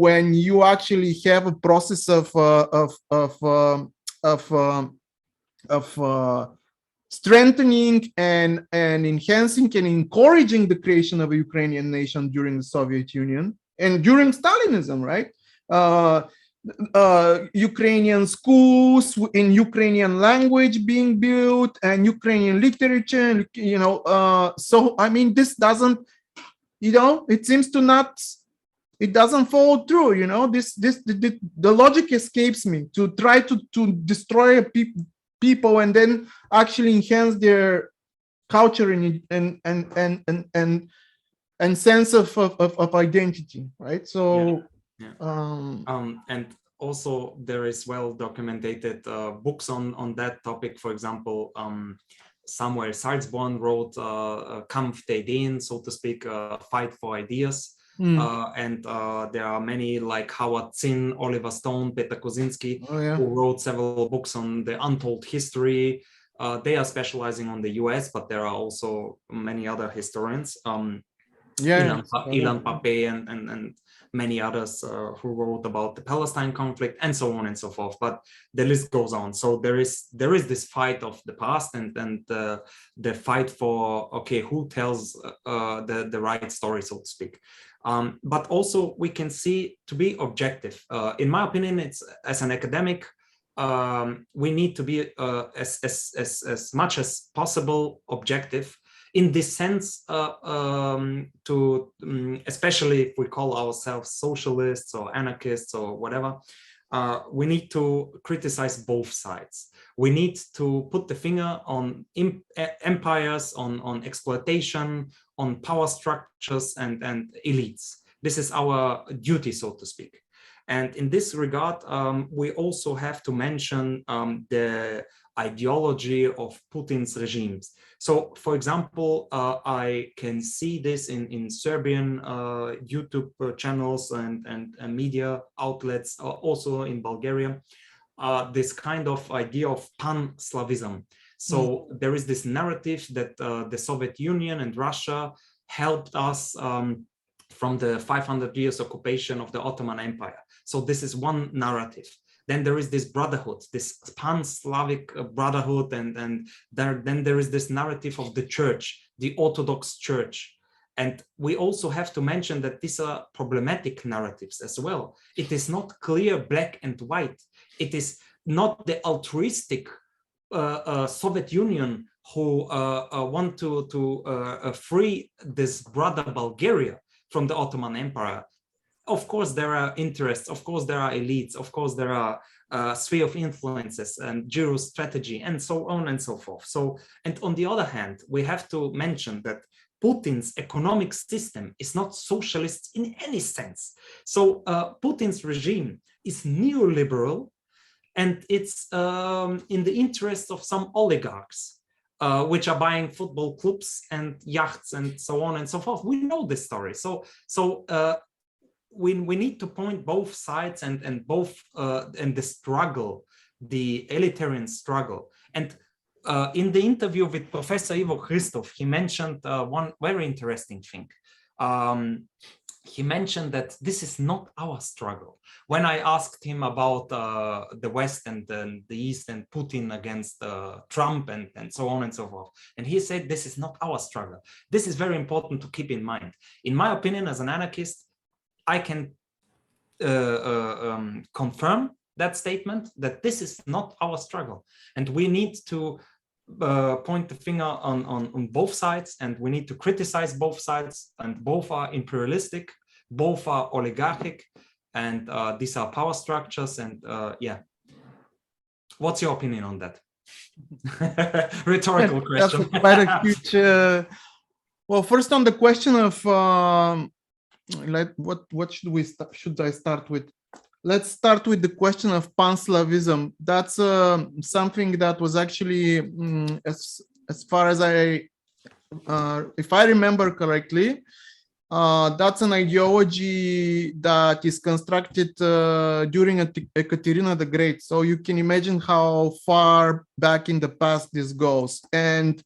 when you actually have a process of strengthening and enhancing and encouraging the creation of a Ukrainian nation during the Soviet Union and during Stalinism, right? Ukrainian schools in Ukrainian language being built and Ukrainian literature, so I mean, this doesn't, it seems to not, it doesn't follow through, the logic escapes me to try to destroy people and then actually enhance their culture and sense of identity, right? So and also there is well documented books on that topic. For example, Samuel Salzborn wrote Kampf der Ideen, so to speak, fight for ideas. And there are many like Howard Zinn, Oliver Stone, Peter Kosinski, who wrote several books on the untold history. They are specializing on the US, but there are also many other historians. Ilan Pape and many others who wrote about the Palestine conflict and so on and so forth. But the list goes on. So there is this fight of the past and the fight for, okay, who tells the right story, so to speak. But also we can see, to be objective, in my opinion, it's as an academic, we need to be as much as possible objective. In this sense, especially if we call ourselves socialists or anarchists or whatever, we need to criticize both sides. We need to put the finger on empires, on exploitation, on power structures and elites. This is our duty, so to speak. And in this regard, we also have to mention the ideology of Putin's regimes. So, for example, I can see this in Serbian YouTube channels and media outlets, also in Bulgaria, this kind of idea of Pan-Slavism. So there is this narrative that the Soviet Union and Russia helped us from the 500 years occupation of the Ottoman Empire. So this is one narrative. Then there is this brotherhood, this pan-Slavic brotherhood, and then there is this narrative of the church, the Orthodox Church. And we also have to mention that these are problematic narratives as well. It is not clear black and white. It is not the altruistic Soviet Union who want to free this brother Bulgaria from the Ottoman Empire. Of course, there are interests. Of course, there are elites. Of course, there are sphere of influences and geostrategy and so on and so forth. So, and on the other hand, we have to mention that Putin's economic system is not socialist in any sense. So Putin's regime is neoliberal, and it's in the interest of some oligarchs. which are buying football clubs and yachts and so on and so forth. We know this story. We need to point both sides and the struggle, the elitarian struggle. And in the interview with Professor Ivo Christov, he mentioned one very interesting thing. He mentioned that this is not our struggle. When I asked him about the West and the East and Putin against Trump and so on and so forth, and he said, this is not our struggle. This is very important to keep in mind. In my opinion, as an anarchist, I can confirm that statement, that this is not our struggle. And we need to point the finger on both sides, and we need to criticize both sides, and both are imperialistic, both are oligarchic, and these are power structures. And yeah, what's your opinion on that? Rhetorical question. That's quite a huge well, first on the question of like what should I start with? Let's start with the question of Pan-Slavism. That's something that was actually, as far as if I remember correctly, that's an ideology that is constructed during Ekaterina the Great. So you can imagine how far back in the past this goes. And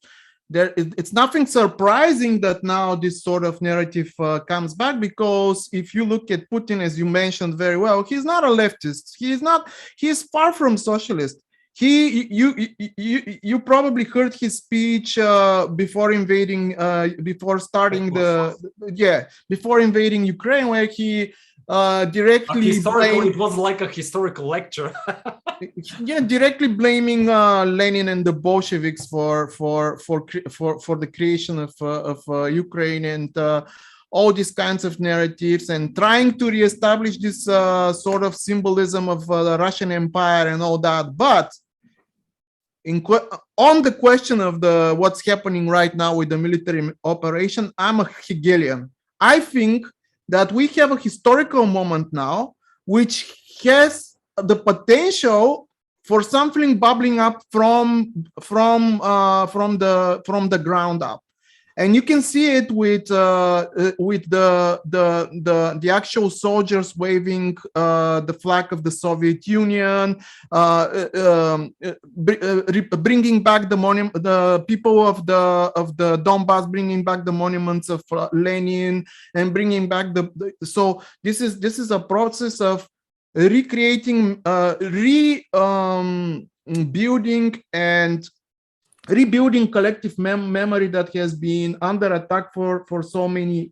it's nothing surprising that now this sort of narrative comes back, because if you look at Putin, as you mentioned very well, he's not a leftist. He's far from socialist. You probably heard his speech before invading Ukraine, where he directly it was like a historical lecture. Yeah, directly blaming Lenin and the Bolsheviks for the creation of Ukraine and all these kinds of narratives, and trying to reestablish this sort of symbolism of the Russian Empire and all that. But on the question of what's happening right now with the military operation, I'm a Hegelian. I think that we have a historical moment now, which has the potential for something bubbling up from the ground up, and you can see it with the actual soldiers waving the flag of the Soviet Union, bringing back the people of the Donbass, bringing back the monuments of Lenin, and bringing back so this is a process of recreating, rebuilding collective memory that has been under attack for so many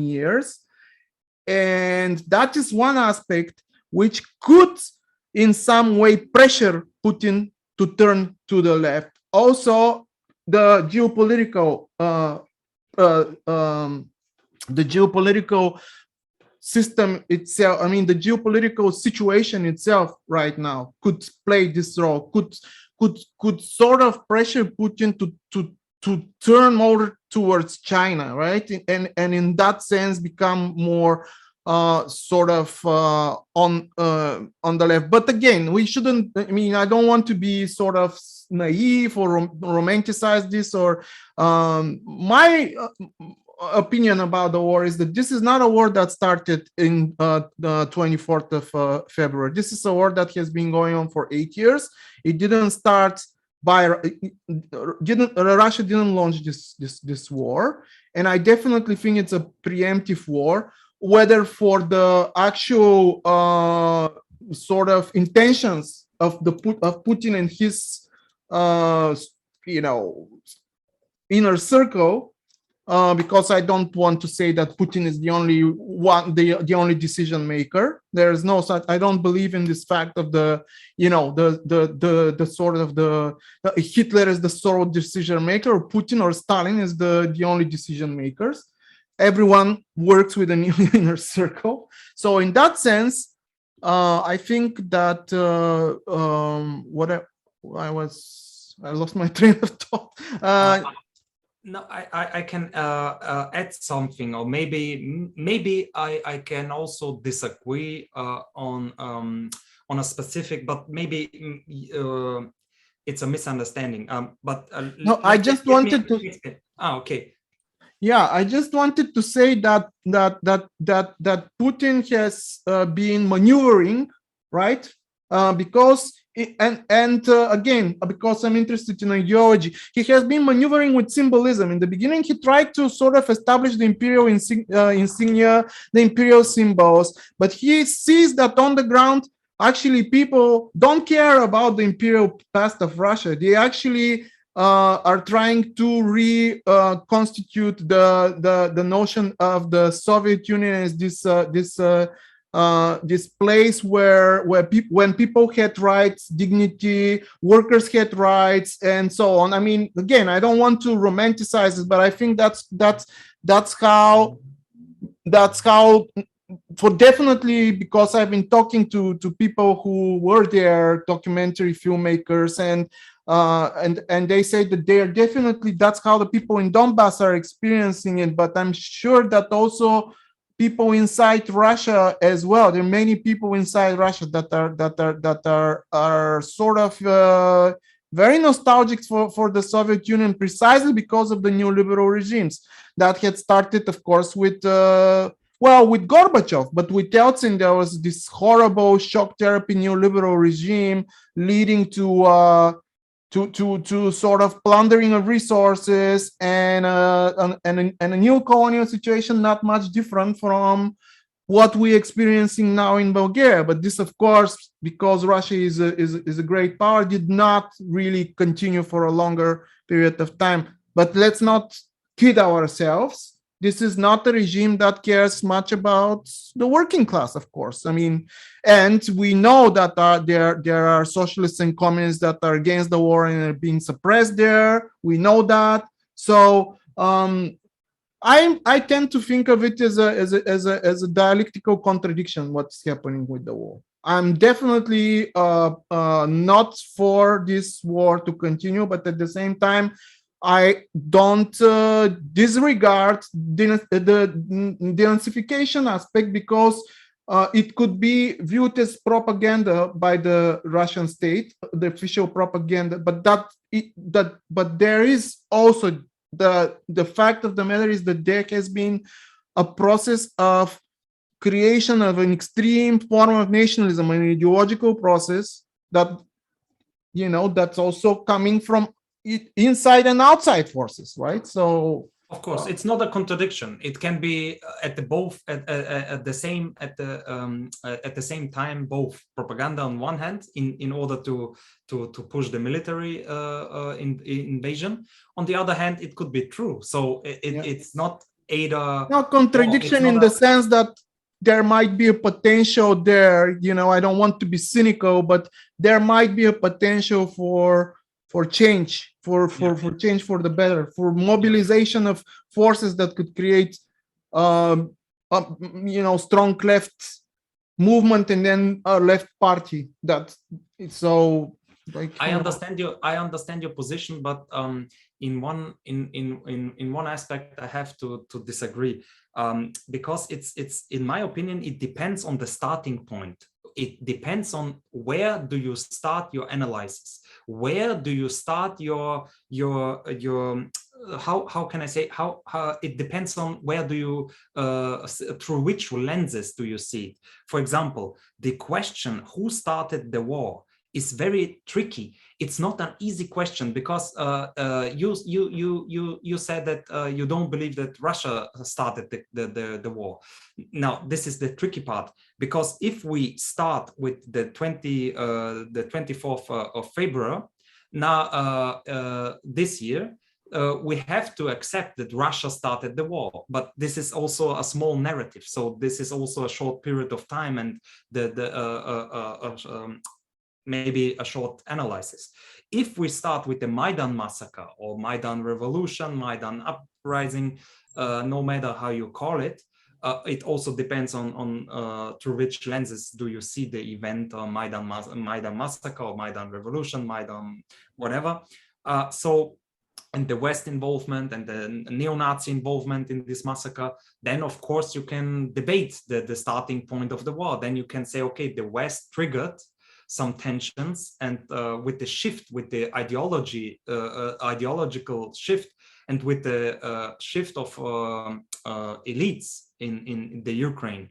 years. And that is one aspect which could in some way pressure Putin to turn to the left. Also, the geopolitical system itself, I mean, the geopolitical situation itself right now could play this role, could sort of pressure Putin to turn more towards China, right? And in that sense become more sort of on the left. But again, we shouldn't, I mean, I don't want to be sort of naive or romanticize this, or my opinion about the war is that this is not a war that started in the 24th of February. This is a war that has been going on for 8 years. It didn't start by Russia didn't launch this war, and I definitely think it's a preemptive war. Whether for the actual sort of intentions of Putin and his inner circle. Because I don't want to say that Putin is the only one, the only decision maker. There is no such. I don't believe in this fact of the sort of Hitler is the sole decision maker, or Putin or Stalin is the only decision makers. Everyone works with an inner circle. So in that sense, I think that I lost my train of thought. No, I can add something, or maybe I can also disagree on a specific, but maybe it's a misunderstanding. But No, I just wanted to. Okay. Yeah, I just wanted to say that Putin has been maneuvering, right? Because again, because I'm interested in ideology, he has been maneuvering with symbolism. In the beginning, he tried to sort of establish the imperial insignia, the imperial symbols, but he sees that on the ground, actually, people don't care about the imperial past of Russia. They actually are trying to reconstitute the notion of the Soviet Union as this place where when people had rights, dignity, workers had rights, and so on. I mean, again, I don't want to romanticize it, but I think that's how. For definitely, because I've been talking to people who were there, documentary filmmakers, and they say that they are definitely, that's how the people in Donbass are experiencing it. But I'm sure that also people inside Russia as well. There are many people inside Russia that are sort of very nostalgic for the Soviet Union, precisely because of the neoliberal regimes that had started, of course, with Gorbachev, but with Yeltsin, there was this horrible shock therapy neoliberal regime leading to sort of plundering of resources and a new colonial situation, not much different from what we're experiencing now in Bulgaria. But this, of course, because Russia is a great power, did not really continue for a longer period of time. But let's not kid ourselves. This is not a regime that cares much about the working class, of course. I mean, and we know that there are socialists and communists that are against the war and are being suppressed there. We know that. So I tend to think of it as a dialectical contradiction. What's happening with the war? I'm definitely not for this war to continue, but at the same time, I don't disregard the denazification aspect, because it could be viewed as propaganda by the Russian state, the official propaganda. But but there is also the fact of the matter is that there has been a process of creation of an extreme form of nationalism, an ideological process that, that's also coming from inside and outside forces, right? So of course, it's not a contradiction. It can be at the same time both propaganda on one hand in order to push the military invasion. On the other hand, it could be true. So it's not either. No contradiction in the sense that there might be a potential there. I don't want to be cynical, but there might be a potential for change, for change for the better, for mobilization of forces that could create, strong left movement and then a left party. That it's so. I understand your position, but in one aspect I have to disagree, because it's in my opinion it depends on the starting point. It depends on where do you start your analysis, where do you start your how can I say, how it depends on where do you through which lenses do you see it. For example, the question who started the war is very tricky. It's not an easy question, because you said that you don't believe that Russia started the war. Now, this is the tricky part, because if we start with the 24th of February, now this year, we have to accept that Russia started the war, but this is also a small narrative. So this is also a short period of time, and maybe a short analysis. If we start with the Maidan massacre or Maidan revolution, Maidan uprising, no matter how you call it, it also depends on through which lenses do you see the event, Maidan massacre or Maidan revolution, Maidan whatever. And the West involvement and the neo-Nazi involvement in this massacre, then of course you can debate the starting point of the war. Then you can say, okay, the West triggered some tensions, and with the shift, with the ideological shift, and with the shift of elites in the Ukraine,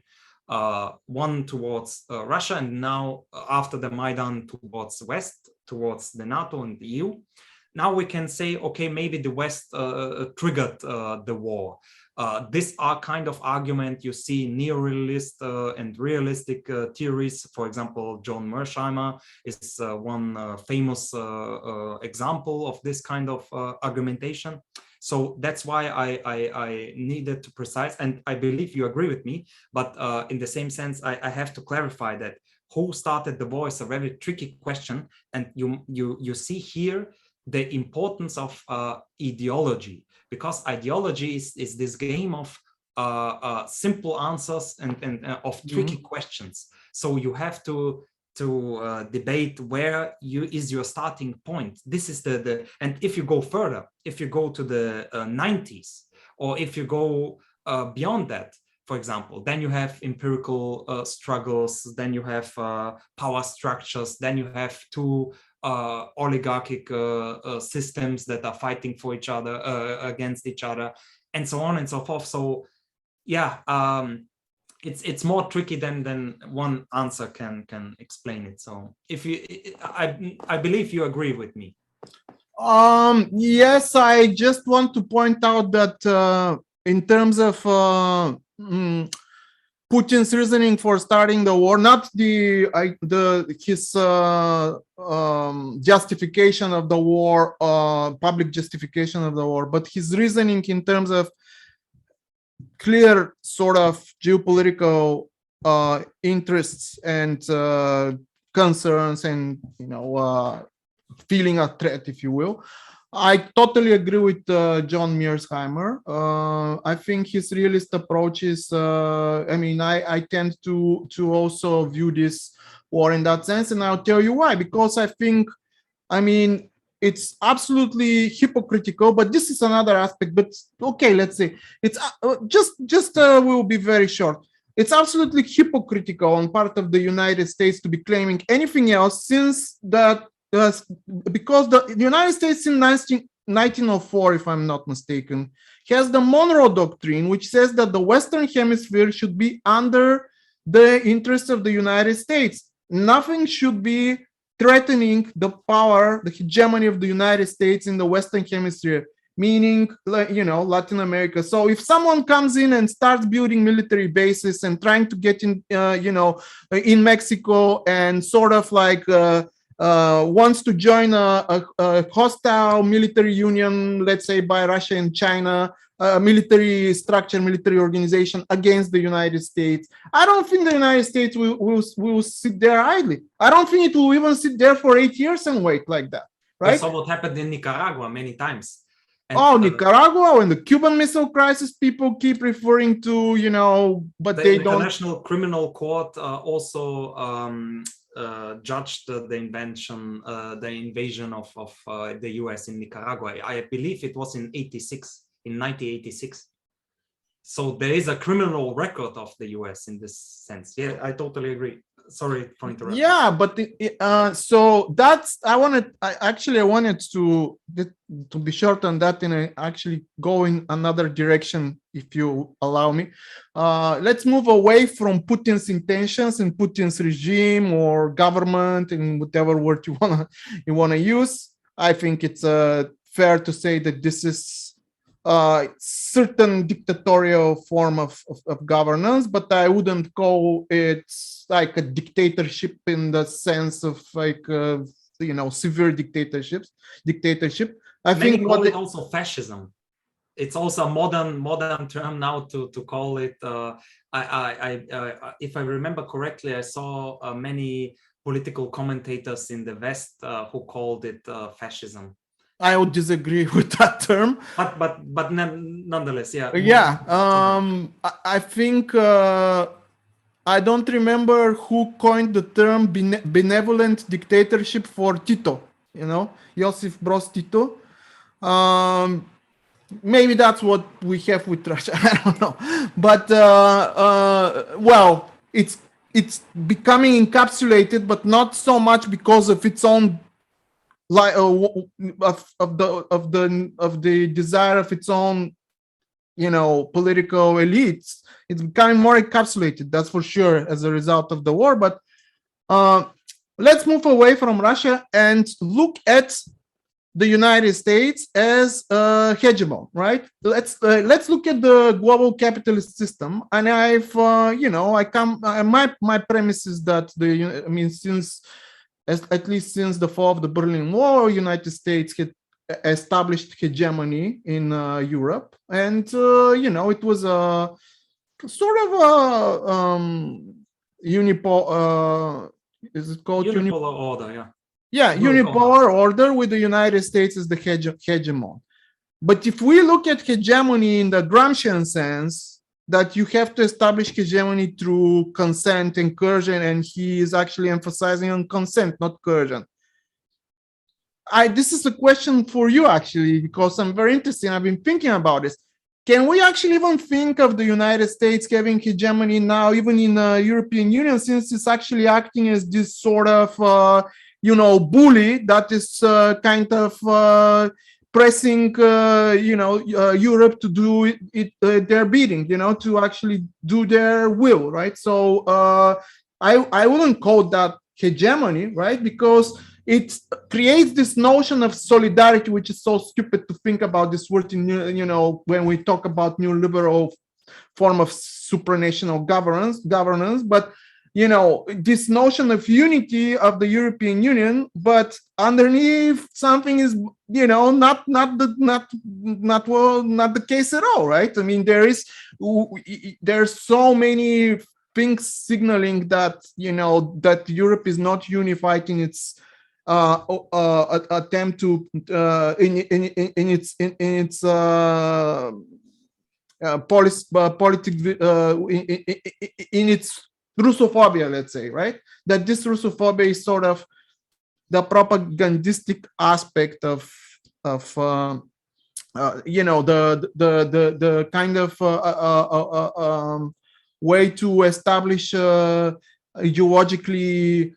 one towards Russia, and now after the Maidan towards West, towards the NATO and the EU. Now we can say, okay, maybe the West triggered the war. These are kind of argument you see neorealist and realistic theories. For example, John Mersheimer is one famous example of this kind of argumentation. So that's why I needed to precise, and I believe you agree with me, but in the same sense, I have to clarify that who started the war is a very tricky question, and you see here the importance of ideology, because ideology is this game of simple answers and of tricky questions. So you have to debate where is your starting point. This is and if you go further, if you go to the 90s, or if you go beyond that, for example, then you have empirical struggles, then you have power structures, then you have two oligarchic systems that are fighting for each other, against each other, and so on and so forth. So yeah, it's more tricky than one answer can explain it. So if you, I believe you agree with me. Yes, I just want to point out that in terms of Putin's reasoning for starting the war, not his justification of the war, public justification of the war, but his reasoning in terms of clear sort of geopolitical interests and concerns, and feeling a threat, if you will. I totally agree with John Mearsheimer. I think his realist approach is, I tend to also view this war in that sense, and I'll tell you why. Because I think, it's absolutely hypocritical, but this is another aspect. But okay, let's say it's we'll be very short. It's absolutely hypocritical on part of the United States to be claiming anything else, since that because the United States in 1904, if I'm not mistaken, has the Monroe Doctrine, which says that the Western Hemisphere should be under the interests of the United States. Nothing should be threatening the power, the hegemony of the United States in the Western Hemisphere, meaning, Latin America. So if someone comes in and starts building military bases and trying to get in, in Mexico, and sort of like wants to join a hostile military union, let's say by Russia and China, military structure, military organization against the United States, I don't think the United States will sit there idly. I don't think it will even sit there for 8 years and wait like that, right? That's what happened in Nicaragua many times. And, Nicaragua and the Cuban Missile Crisis, people keep referring to, but they don't. The International Criminal Court also judged the invasion of the US in Nicaragua. I believe it was in 1986. So there is a criminal record of the US in this sense. Yeah, I totally agree. Sorry for interrupting. Yeah, but so that's I wanted to be short on that, and actually go in another direction, if you allow me. Let's move away from Putin's intentions and Putin's regime or government, and whatever word you wanna use. I think it's fair to say that this is certain dictatorial form of governance, but I wouldn't call it like a dictatorship in the sense of like severe dictatorship. I think call it also fascism. It's also a modern term now to call it. If I remember correctly, I saw many political commentators in the West who called it fascism. I would disagree with that term, but nonetheless, yeah. Yeah, I think I don't remember who coined the term benevolent dictatorship for Tito. Josip Broz Tito. Maybe that's what we have with Russia. I don't know, but well, it's it's becoming encapsulated, but not so much because of its own of the desire of its own, political elites. It's becoming more encapsulated, that's for sure, as a result of the war. But let's move away from Russia and look at the United States as a hegemon, right? Let's look at the global capitalist system. And my premise is that at least since the fall of the Berlin Wall, United States had established hegemony in Europe, and it was a sort of a unipolar. Is it called unipolar order? Yeah. Yeah, unipolar order with the United States as the hegemon. But if we look at hegemony in the Gramscian sense, that you have to establish hegemony through consent and coercion, and he is actually emphasizing on consent, not coercion. This is a question for you, actually, because I'm very interested. I've been thinking about this. Can we actually even think of the United States having hegemony now, even in the European Union, since it's actually acting as this sort of bully that is kind of pressing Europe to do their bidding, to actually do their will, right? So I wouldn't call that hegemony, right? Because it creates this notion of solidarity, which is so stupid to think about this word in, when we talk about neoliberal form of supranational governance, but this notion of unity of the European Union, but underneath something is, not the case at all, right? I mean, there's so many things signaling that, that Europe is not unified in its attempt to in its in its Russophobia, let's say, right? That this Russophobia is sort of the propagandistic aspect of the kind of way to establish ideologically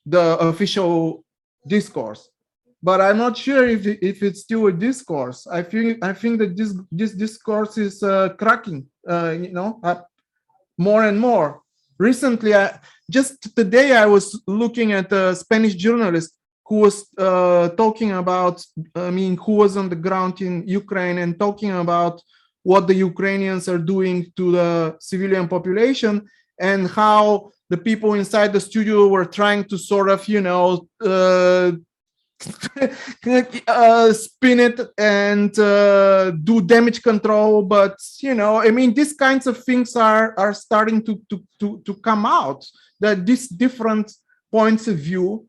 the official discourse. But I'm not sure if it's still a discourse. I think that this discourse is cracking, more and more. Recently, just today, I was looking at a Spanish journalist who was talking about, who was on the ground in Ukraine and talking about what the Ukrainians are doing to the civilian population, and how the people inside the studio were trying to sort of, spin it and do damage control. But these kinds of things are starting to come out, that these different points of view.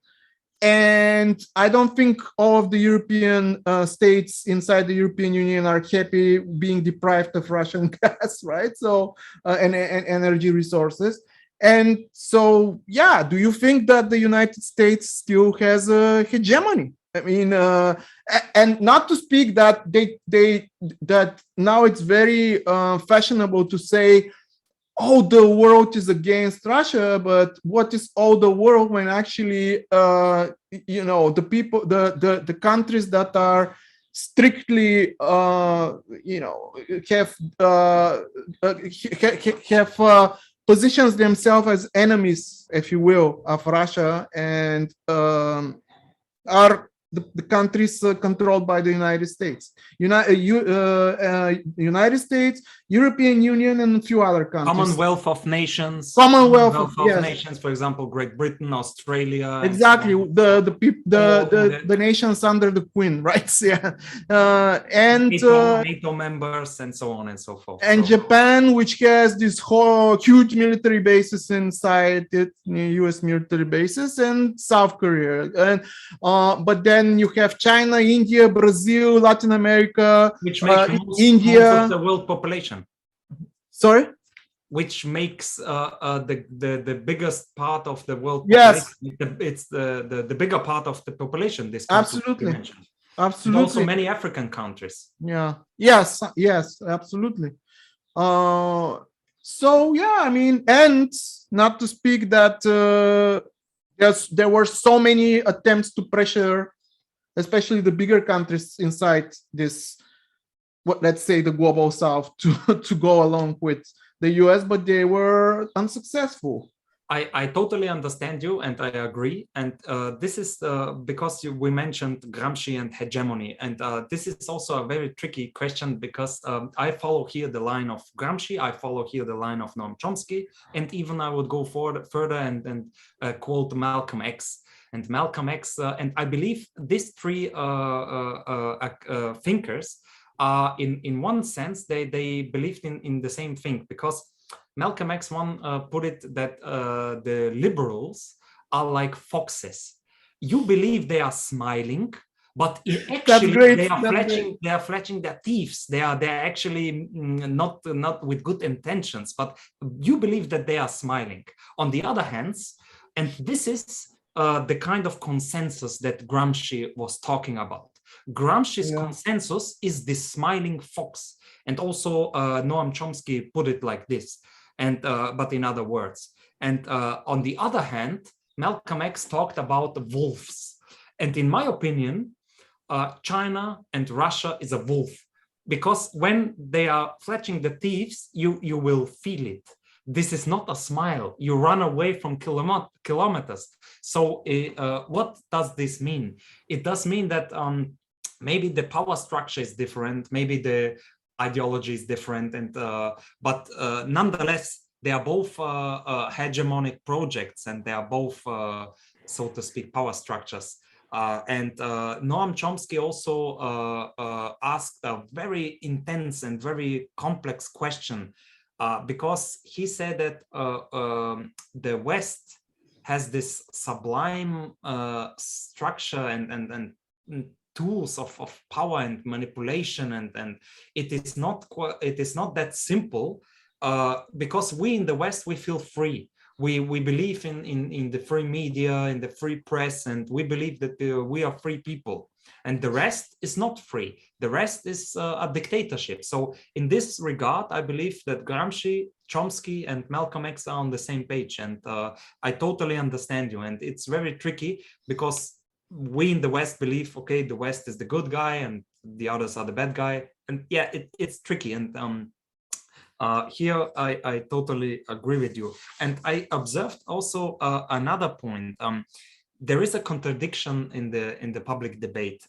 And I don't think all of the European states inside the European Union are happy being deprived of Russian gas, right? So and energy resources. And so, yeah, do you think that the United States still has a hegemony? I mean, and not to speak that that now it's very fashionable to say, oh, the world is against Russia, but what is all the world when actually, the people, the countries that are strictly, have positions themselves as enemies, if you will, of Russia, and are the countries controlled by the United States, United States, European Union, and a few other countries. Commonwealth of Nations. Commonwealth of yes. Nations, for example, Great Britain, Australia. Exactly, the nations under the Queen, right? Yeah, and NATO members, and so on and so forth. And Japan, which has this whole huge military bases inside it, U.S. military bases, and South Korea, and but then you have China, India, Brazil, Latin America, which makes India, most of the world population. Sorry? Which makes the biggest part of the world. Yes, it's the bigger part of the population. This absolutely, absolutely. And also many African countries. Yeah. Yes. Absolutely. So yeah, I mean, and not to speak that there were so many attempts to pressure, especially the bigger countries inside this, what, let's say, the global south, to go along with the US, but they were unsuccessful. I totally understand you, and I agree. And this is because we mentioned Gramsci and hegemony. And this is also a very tricky question, because I follow here the line of Gramsci, I follow here the line of Noam Chomsky, and even I would go further and quote Malcolm X. And Malcolm X, and I believe these three thinkers, in one sense, they believed in the same thing, because Malcolm X put it that the liberals are like foxes. You believe they are smiling, but actually they are fletching their teeth. They're actually not with good intentions, but you believe that they are smiling. On the other hand, and this is the kind of consensus that Gramsci was talking about. Gramsci's consensus is the smiling fox, and also Noam Chomsky put it like this. And but in other words, and on the other hand, Malcolm X talked about wolves, and in my opinion, China and Russia is a wolf, because when they are fletching the teeth, you will feel it. This is not a smile. You run away from kilometers. So what does this mean? It does mean that maybe the power structure is different, maybe the ideology is different, and but nonetheless, they are both hegemonic projects, and they are both, so to speak, power structures. And Noam Chomsky also asked a very intense and very complex question, because he said that the West has this sublime structure and tools of power and manipulation, and it is not that simple, because we in the West, we feel free. We believe in the free media, in the free press, and we believe that we are free people, and the rest is not free. The rest is a dictatorship. So in this regard, I believe that Gramsci, Chomsky, and Malcolm X are on the same page, and I totally understand you. And it's very tricky, because we in the West believe, okay, the West is the good guy and the others are the bad guy. And yeah, it's tricky. And here I totally agree with you. And I observed also another point. There is a contradiction in the public debate,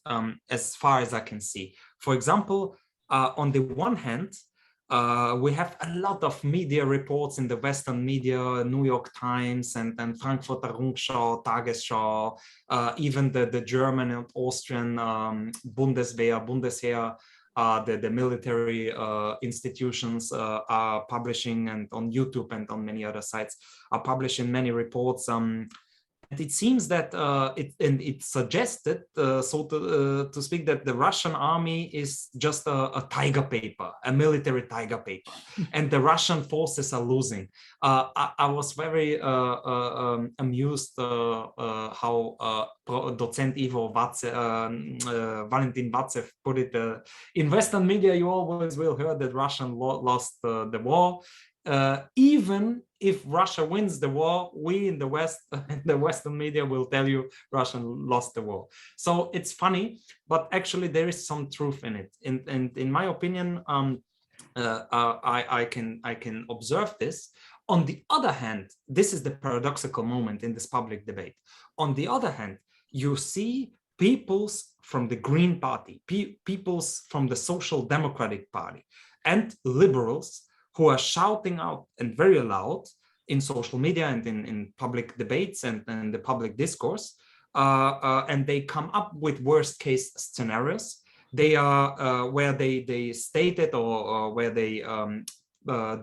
as far as I can see. For example, on the one hand, we have a lot of media reports in the Western media, New York Times and Frankfurter Rundschau, Tagesschau, even the German and Austrian Bundesheer, the military institutions are publishing, and on YouTube and on many other sites are publishing many reports. And it seems that it suggested, so to speak, that the Russian army is just a tiger paper, a military tiger paper, and the Russian forces are losing. I was very amused how Docent Ivo Valentin Vatsev put it. In Western media, you always will hear that Russia lost the war. Even if Russia wins the war, we in the West, the Western media will tell you Russia lost the war. So it's funny, but actually there is some truth in it. And in my opinion, I can observe this. On the other hand, this is the paradoxical moment in this public debate. On the other hand, you see peoples from the Green Party, peoples from the Social Democratic Party, and liberals who are shouting out and very loud in social media and in public debates and the public discourse, and they come up with worst case scenarios. They are where they stated or where they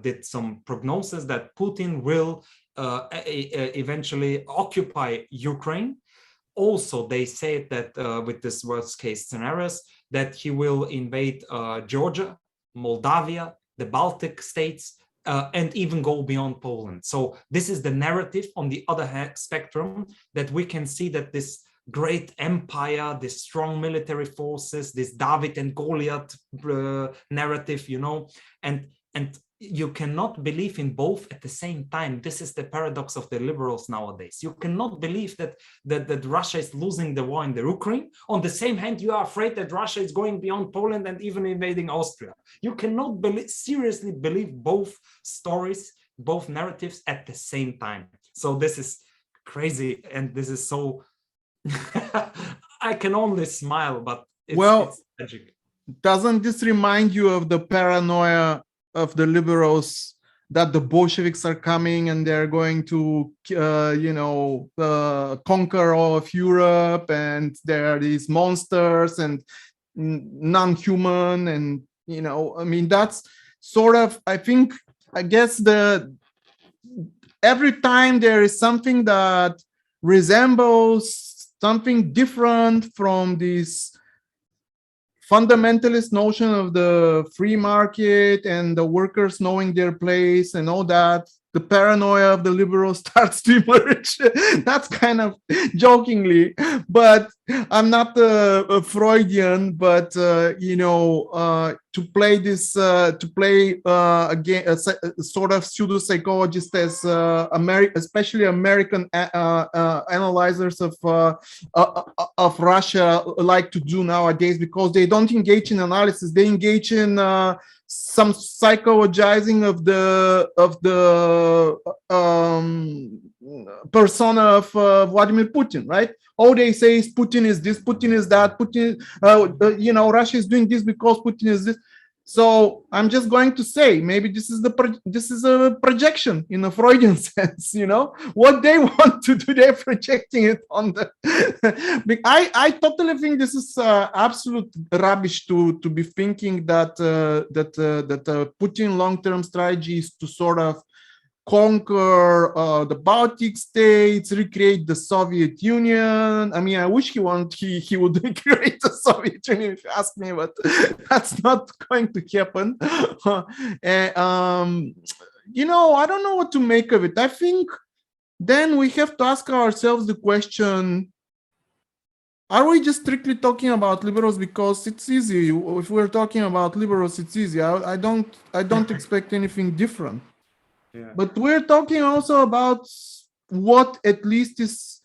did some prognosis that Putin will eventually occupy Ukraine. Also, they said that with this worst case scenarios, that he will invade Georgia, Moldavia, the Baltic states, and even go beyond Poland. So this is the narrative on the other spectrum, that we can see that this great empire, this strong military forces, this David and Goliath narrative, you know, and you cannot believe in both at the same time. This is the paradox of the liberals nowadays. You cannot believe that Russia is losing the war in the Ukraine. On the same hand, you are afraid that Russia is going beyond Poland and even invading Austria. You cannot seriously believe both stories, both narratives at the same time. So this is crazy, and this is so I can only smile, but it's tragic. Doesn't this remind you of the paranoia of the liberals that the Bolsheviks are coming and they're going to, conquer all of Europe, and there are these monsters and non-human, and that's sort of, I guess every time there is something that resembles something different from this fundamentalist notion of the free market and the workers knowing their place and all that, the paranoia of the liberals starts to emerge. That's kind of jokingly, but I'm not a Freudian, but to play again a sort of pseudo psychologist, as especially American analyzers of Russia like to do nowadays, because they don't engage in analysis, they engage in some psychologizing of the persona of Vladimir Putin, right? All they say is Putin is this, Putin is that, Putin, Russia is doing this because Putin is this. So I'm just going to say, maybe this is a projection in a Freudian sense, what they want to do, they're projecting it on the. I totally think this is absolute rubbish to be thinking that Putin long-term strategy is to sort of conquer the Baltic states, recreate the Soviet Union. I mean, I wish he would recreate the Soviet Union, if you ask me, but that's not going to happen. I don't know what to make of it. I think then we have to ask ourselves the question, are we just strictly talking about liberals because it's easy? If we're talking about liberals, it's easy. I don't expect anything different. Yeah. But we're talking also about what at least is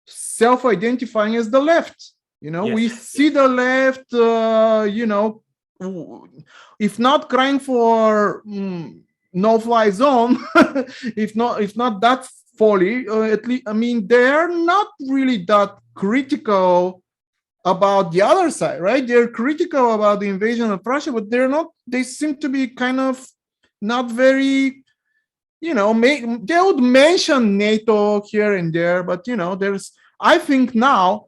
self-identifying as the left. We see the left, if not crying for no-fly zone, if not that folly, at least, they're not really that critical about the other side, right? They're critical about the invasion of Russia, but they seem to be kind of not very, they would mention NATO here and there, but I think now,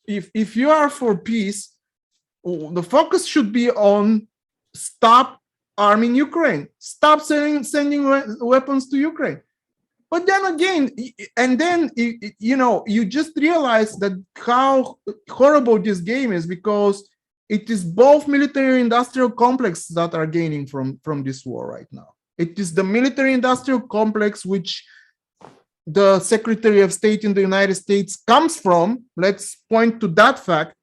if you are for peace, the focus should be on stop arming Ukraine, stop sending weapons to Ukraine. But then again, you just realize that how horrible this game is, because it is both military-industrial complex that are gaining from this war right now. It is the military-industrial complex which the Secretary of State in the United States comes from. Let's point to that fact.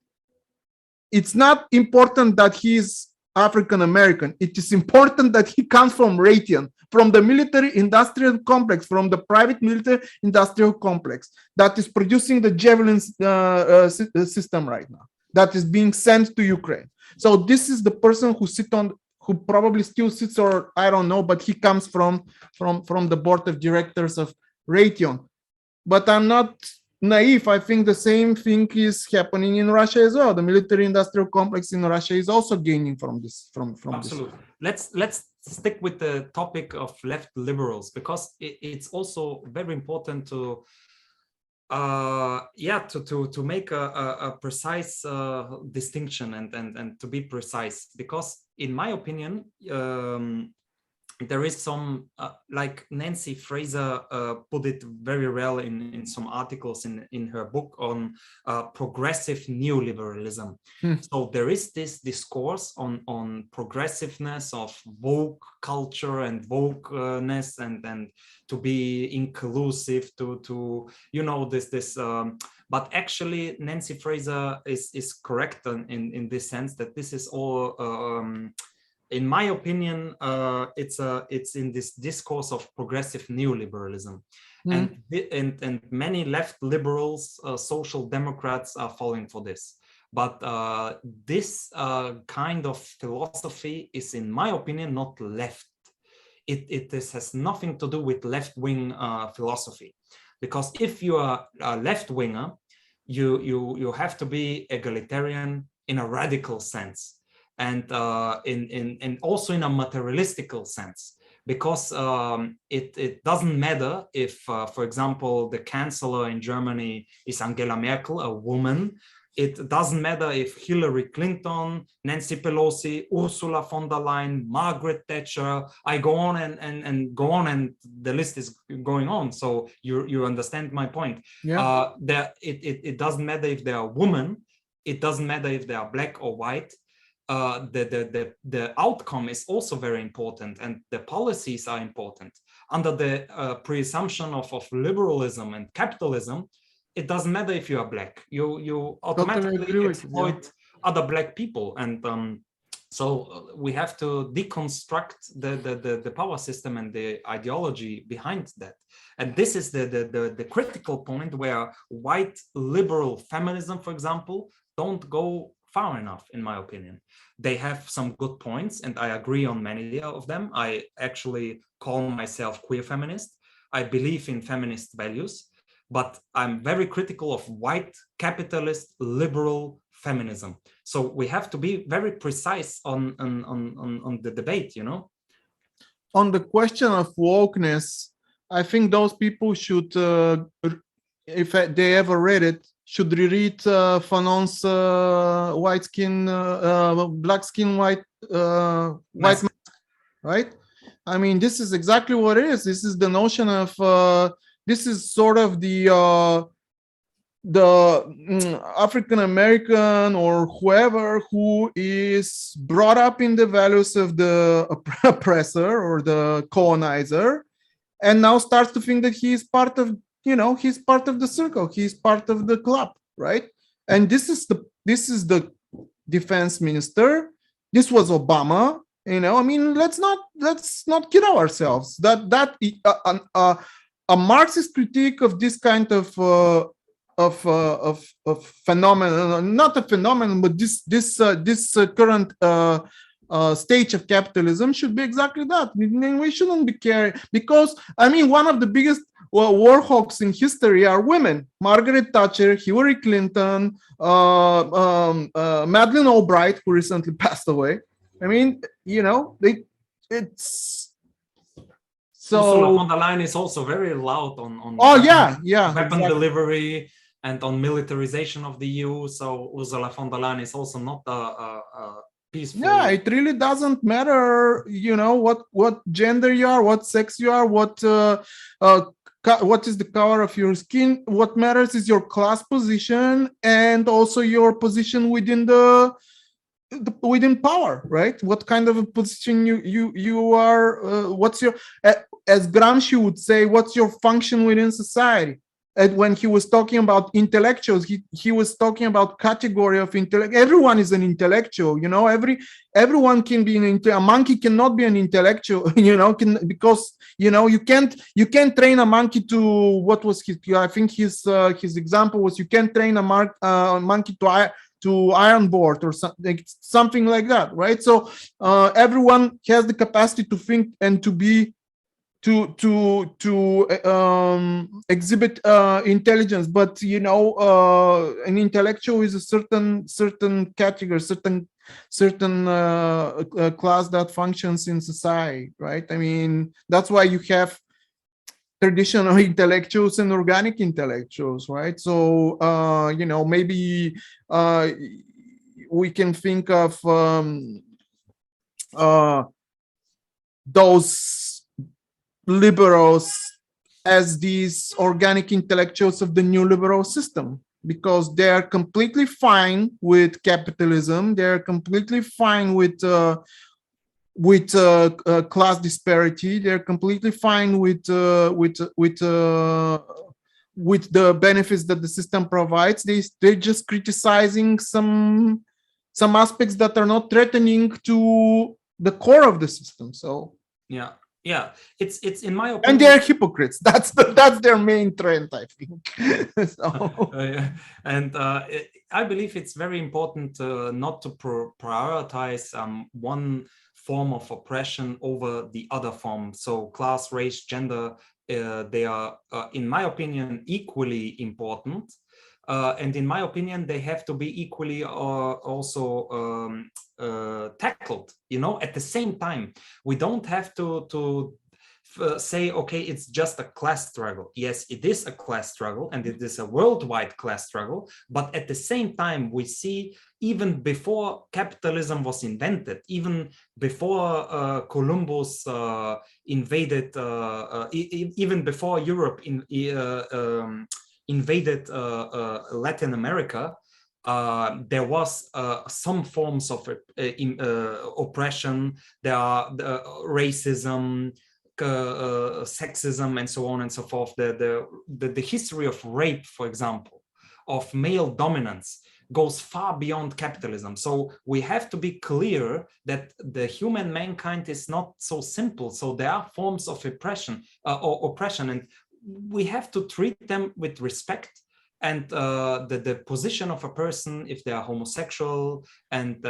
It's not important that he is African-American. It is important that he comes from Raytheon, from the military-industrial complex, from the private military-industrial complex that is producing the Javelin system right now, that is being sent to Ukraine. So this is the person who probably still sits, or I don't know, but he comes from the board of directors of Raytheon. But I'm not naive. I think the same thing is happening in Russia as well. The military-industrial complex in Russia is also gaining from this. Absolutely. Let's stick with the topic of left liberals, because it's also very important to make a precise distinction and to be precise, because in my opinion, there is some, like Nancy Fraser put it very well in some articles in her book on progressive neoliberalism. So there is this discourse on progressiveness of woke culture and wokeness, and to be inclusive, to this but actually Nancy Fraser is correct in this sense, that this is all in my opinion, it's in this discourse of progressive neoliberalism. And many left liberals, social democrats are falling for this. But this kind of philosophy is, in my opinion, not left. It has nothing to do with left-wing philosophy, because if you are a left-winger, you have to be egalitarian in a radical sense, and also in a materialistical sense, because it doesn't matter if, for example, the chancellor in Germany is Angela Merkel, a woman. It doesn't matter if Hillary Clinton, Nancy Pelosi, Ursula von der Leyen, Margaret Thatcher, I go on and go on, and the list is going on. So you understand my point. Yeah. It doesn't matter if they are women. It doesn't matter if they are black or white. The outcome is also very important, and the policies are important. Under the presumption of liberalism and capitalism, it doesn't matter if you are black. You automatically exploit other black people, and so we have to deconstruct the power system and the ideology behind that. And this is the critical point where white liberal feminism, for example, don't go far enough, in my opinion. They have some good points, and I agree on many of them. I actually call myself queer feminist. I believe in feminist values, but I'm very critical of white capitalist liberal feminism. So we have to be very precise on the debate, you know. On the question of wokeness, I think those people should, if they ever read it, should reread Fanon's black skin, white mask, right? I mean, this is exactly what it is. This is the notion of this is sort of the African American or whoever who is brought up in the values of the oppressor or the colonizer, and now starts to think that he is part of, he's part of the circle, he's part of the club, right? And this is the defense minister. This was Obama. I mean, let's not kid ourselves. That a Marxist critique of this kind of phenomenon, not a phenomenon, but this current stage of capitalism should be exactly that. We shouldn't be caring, because I mean, one of the biggest war hawks in history are women: Margaret Thatcher, Hillary Clinton, Madeleine Albright, who recently passed away. I mean, it's so. Ursula von der Leyen is also very loud on weapon delivery and on militarization of the EU. So Ursula von der Leyen is also not a peaceful. Yeah, it really doesn't matter, what gender you are, what sex you are, what is the color of your skin. What matters is your class position and also your position within within power, right? What kind of a position you are, what's your, as Gramsci would say, what's your function within society? And when he was talking about intellectuals, he was talking about category of intellect. Everyone is an intellectual, everyone can be a monkey cannot be an intellectual, because you can't train a monkey to, what was his, I think his example was, you can't train a monkey to iron board or something like that, right? So everyone has the capacity to think and to be to exhibit intelligence, but an intellectual is a certain category, certain class that functions in society, right? I mean, that's why you have traditional intellectuals and organic intellectuals, right? So maybe we can think of those liberals as these organic intellectuals of the neoliberal system, because they are completely fine with capitalism. They're completely fine with class disparity. They're completely fine with the benefits that the system provides. They're just criticizing some aspects that are not threatening to the core of the system. So yeah, yeah. It's in my opinion, and they're hypocrites. That's their main trend, I think. So. And I believe it's very important not to prioritize one form of oppression over the other form. So class, race, gender, they are, in my opinion, equally important. And in my opinion, they have to be equally also tackled, at the same time. We don't have to say, okay, it's just a class struggle. Yes, it is a class struggle, and it is a worldwide class struggle. But at the same time, we see, even before capitalism was invented, even before Columbus invaded, even before Europe invaded Latin America, there was some forms of oppression. There are racism, sexism, and so on and so forth. The history of rape, for example, of male dominance, goes far beyond capitalism. So we have to be clear that the human mankind is not so simple. So there are forms of oppression, and we have to treat them with respect. And the position of a person, if they are homosexual, and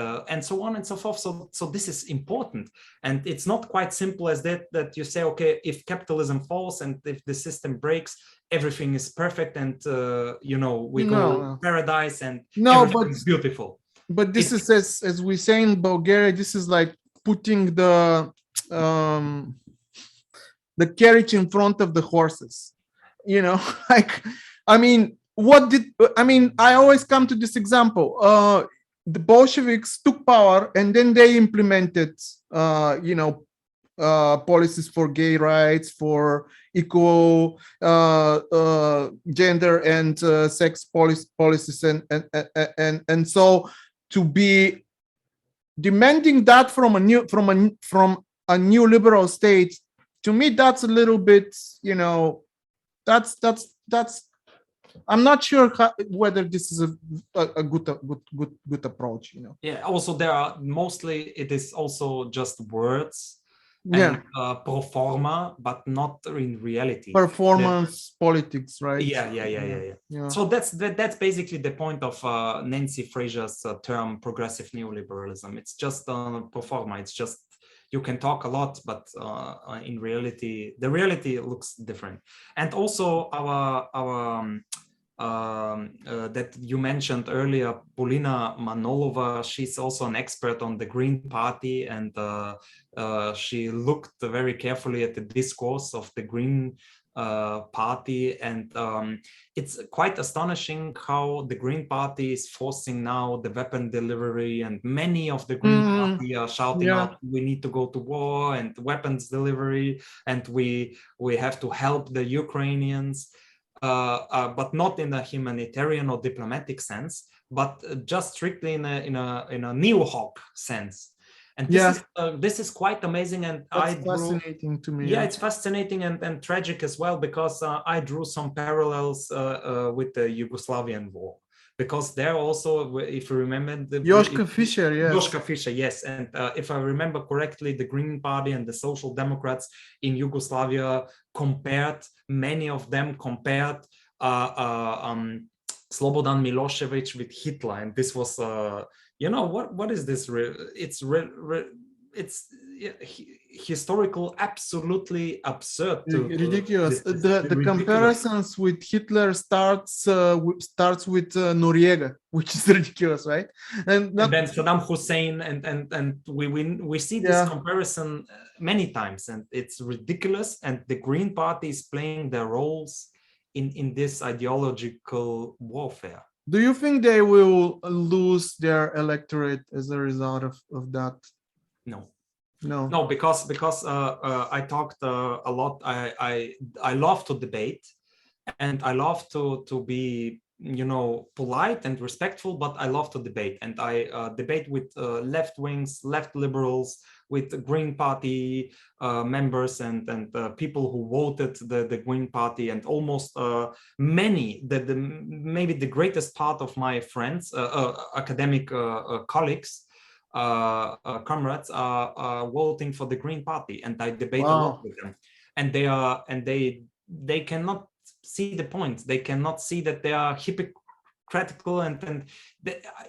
so on and so forth. So this is important, and it's not quite simple as that you say, okay, if capitalism falls and if the system breaks, everything is perfect, and we go to paradise and everything is beautiful. But this is, as we say in Bulgaria, this is like putting the carriage in front of the horses. Like, I always come to this example. The Bolsheviks took power, and then they implemented, policies for gay rights, for equal gender and sex policies, and so to be demanding that from a neoliberal state, to me, that's a little bit, that's I'm not sure whether this is a good approach. Yeah. Also, there are mostly, it is also just words. And pro forma, but not in reality. Performance politics, right? Yeah. So that's basically the point of Nancy Fraser's term progressive neoliberalism. It's just pro forma. It's just, you can talk a lot, but in reality, the reality looks different. And also our that you mentioned earlier, Polina Manolova, she's also an expert on the Green Party, and she looked very carefully at the discourse of the Green Party, and it's quite astonishing how the Green Party is forcing now the weapon delivery, and many of the Green Party are shouting out, we need to go to war and weapons delivery, and we have to help the Ukrainians. But not in a humanitarian or diplomatic sense, but just strictly in a neo-hawk sense. And this is quite amazing, and fascinating to me. Yeah, it's fascinating and tragic as well, because I drew some parallels with the Yugoslavian war. Because there also, if you remember, Joschka Fischer, yes. Joschka Fischer, yes. And if I remember correctly, the Green Party and the Social Democrats in Yugoslavia many of them compared Slobodan Milosevic with Hitler. And this was, what is this? It's historical, absolutely absurd. Ridiculous. The comparisons with Hitler starts with Noriega, which is ridiculous, right? And then Saddam Hussein, and we see this comparison many times, and it's ridiculous. And the Green Party is playing their roles in this ideological warfare. Do you think they will lose their electorate as a result of that? No, because I talked a lot. I love to debate, and I love to be polite and respectful, but I love to debate, and I debate with left wings, left liberals, with the Green Party members, and people who voted the Green Party, and almost many, maybe the greatest part of my friends, academic colleagues, comrades are voting for the Green Party, and I debate a lot Wow. with them, and they cannot see the point. They cannot see that they are hypocritical, and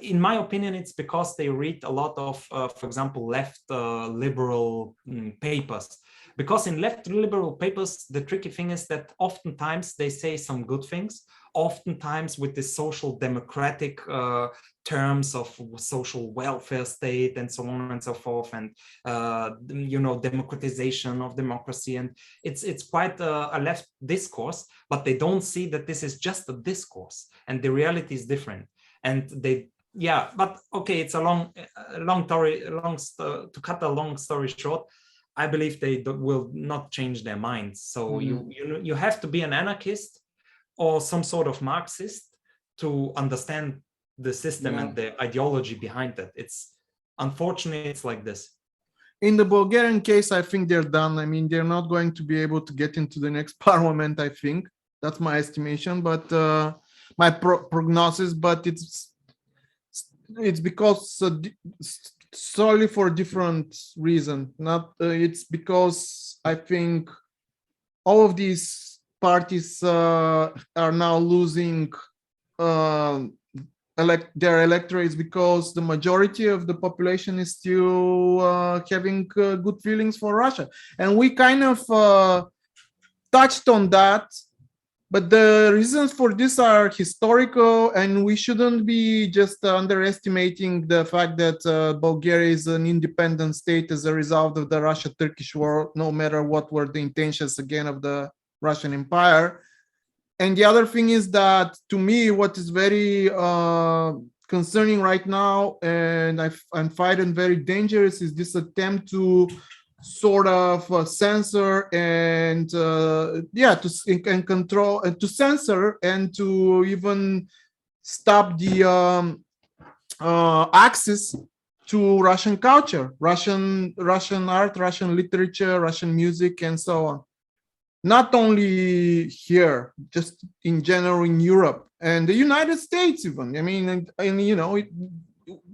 in my opinion, it's because they read a lot of, for example, left liberal papers. Because in left liberal papers, the tricky thing is that oftentimes they say some good things, oftentimes with the social democratic terms of social welfare state and so on and so forth, and democratization of democracy, and it's quite a left discourse, but they don't see that this is just a discourse and the reality is different. And but okay, it's to cut a long story short, I believe they will not change their minds. So you have to be an anarchist or some sort of Marxist to understand the system and the ideology behind it. It's unfortunately, it's like this. In the Bulgarian case, I think they're done. I mean, they're not going to be able to get into the next parliament, I think. That's my estimation, but my prognosis, but it's because solely for a different reason. Not it's because I think all of these parties are now losing their electorates because the majority of the population is still having good feelings for Russia. And we kind of touched on that, but the reasons for this are historical, and we shouldn't be just underestimating the fact that Bulgaria is an independent state as a result of the Russia-Turkish war, no matter what were the intentions again of the Russian Empire. And the other thing is that, to me, what is very concerning right now, and I find it very dangerous, is this attempt to sort of censor and control and to censor and to even stop the access to Russian culture, Russian art, Russian literature, Russian music, and so on. Not only here, just in general in Europe and the United States even. I mean,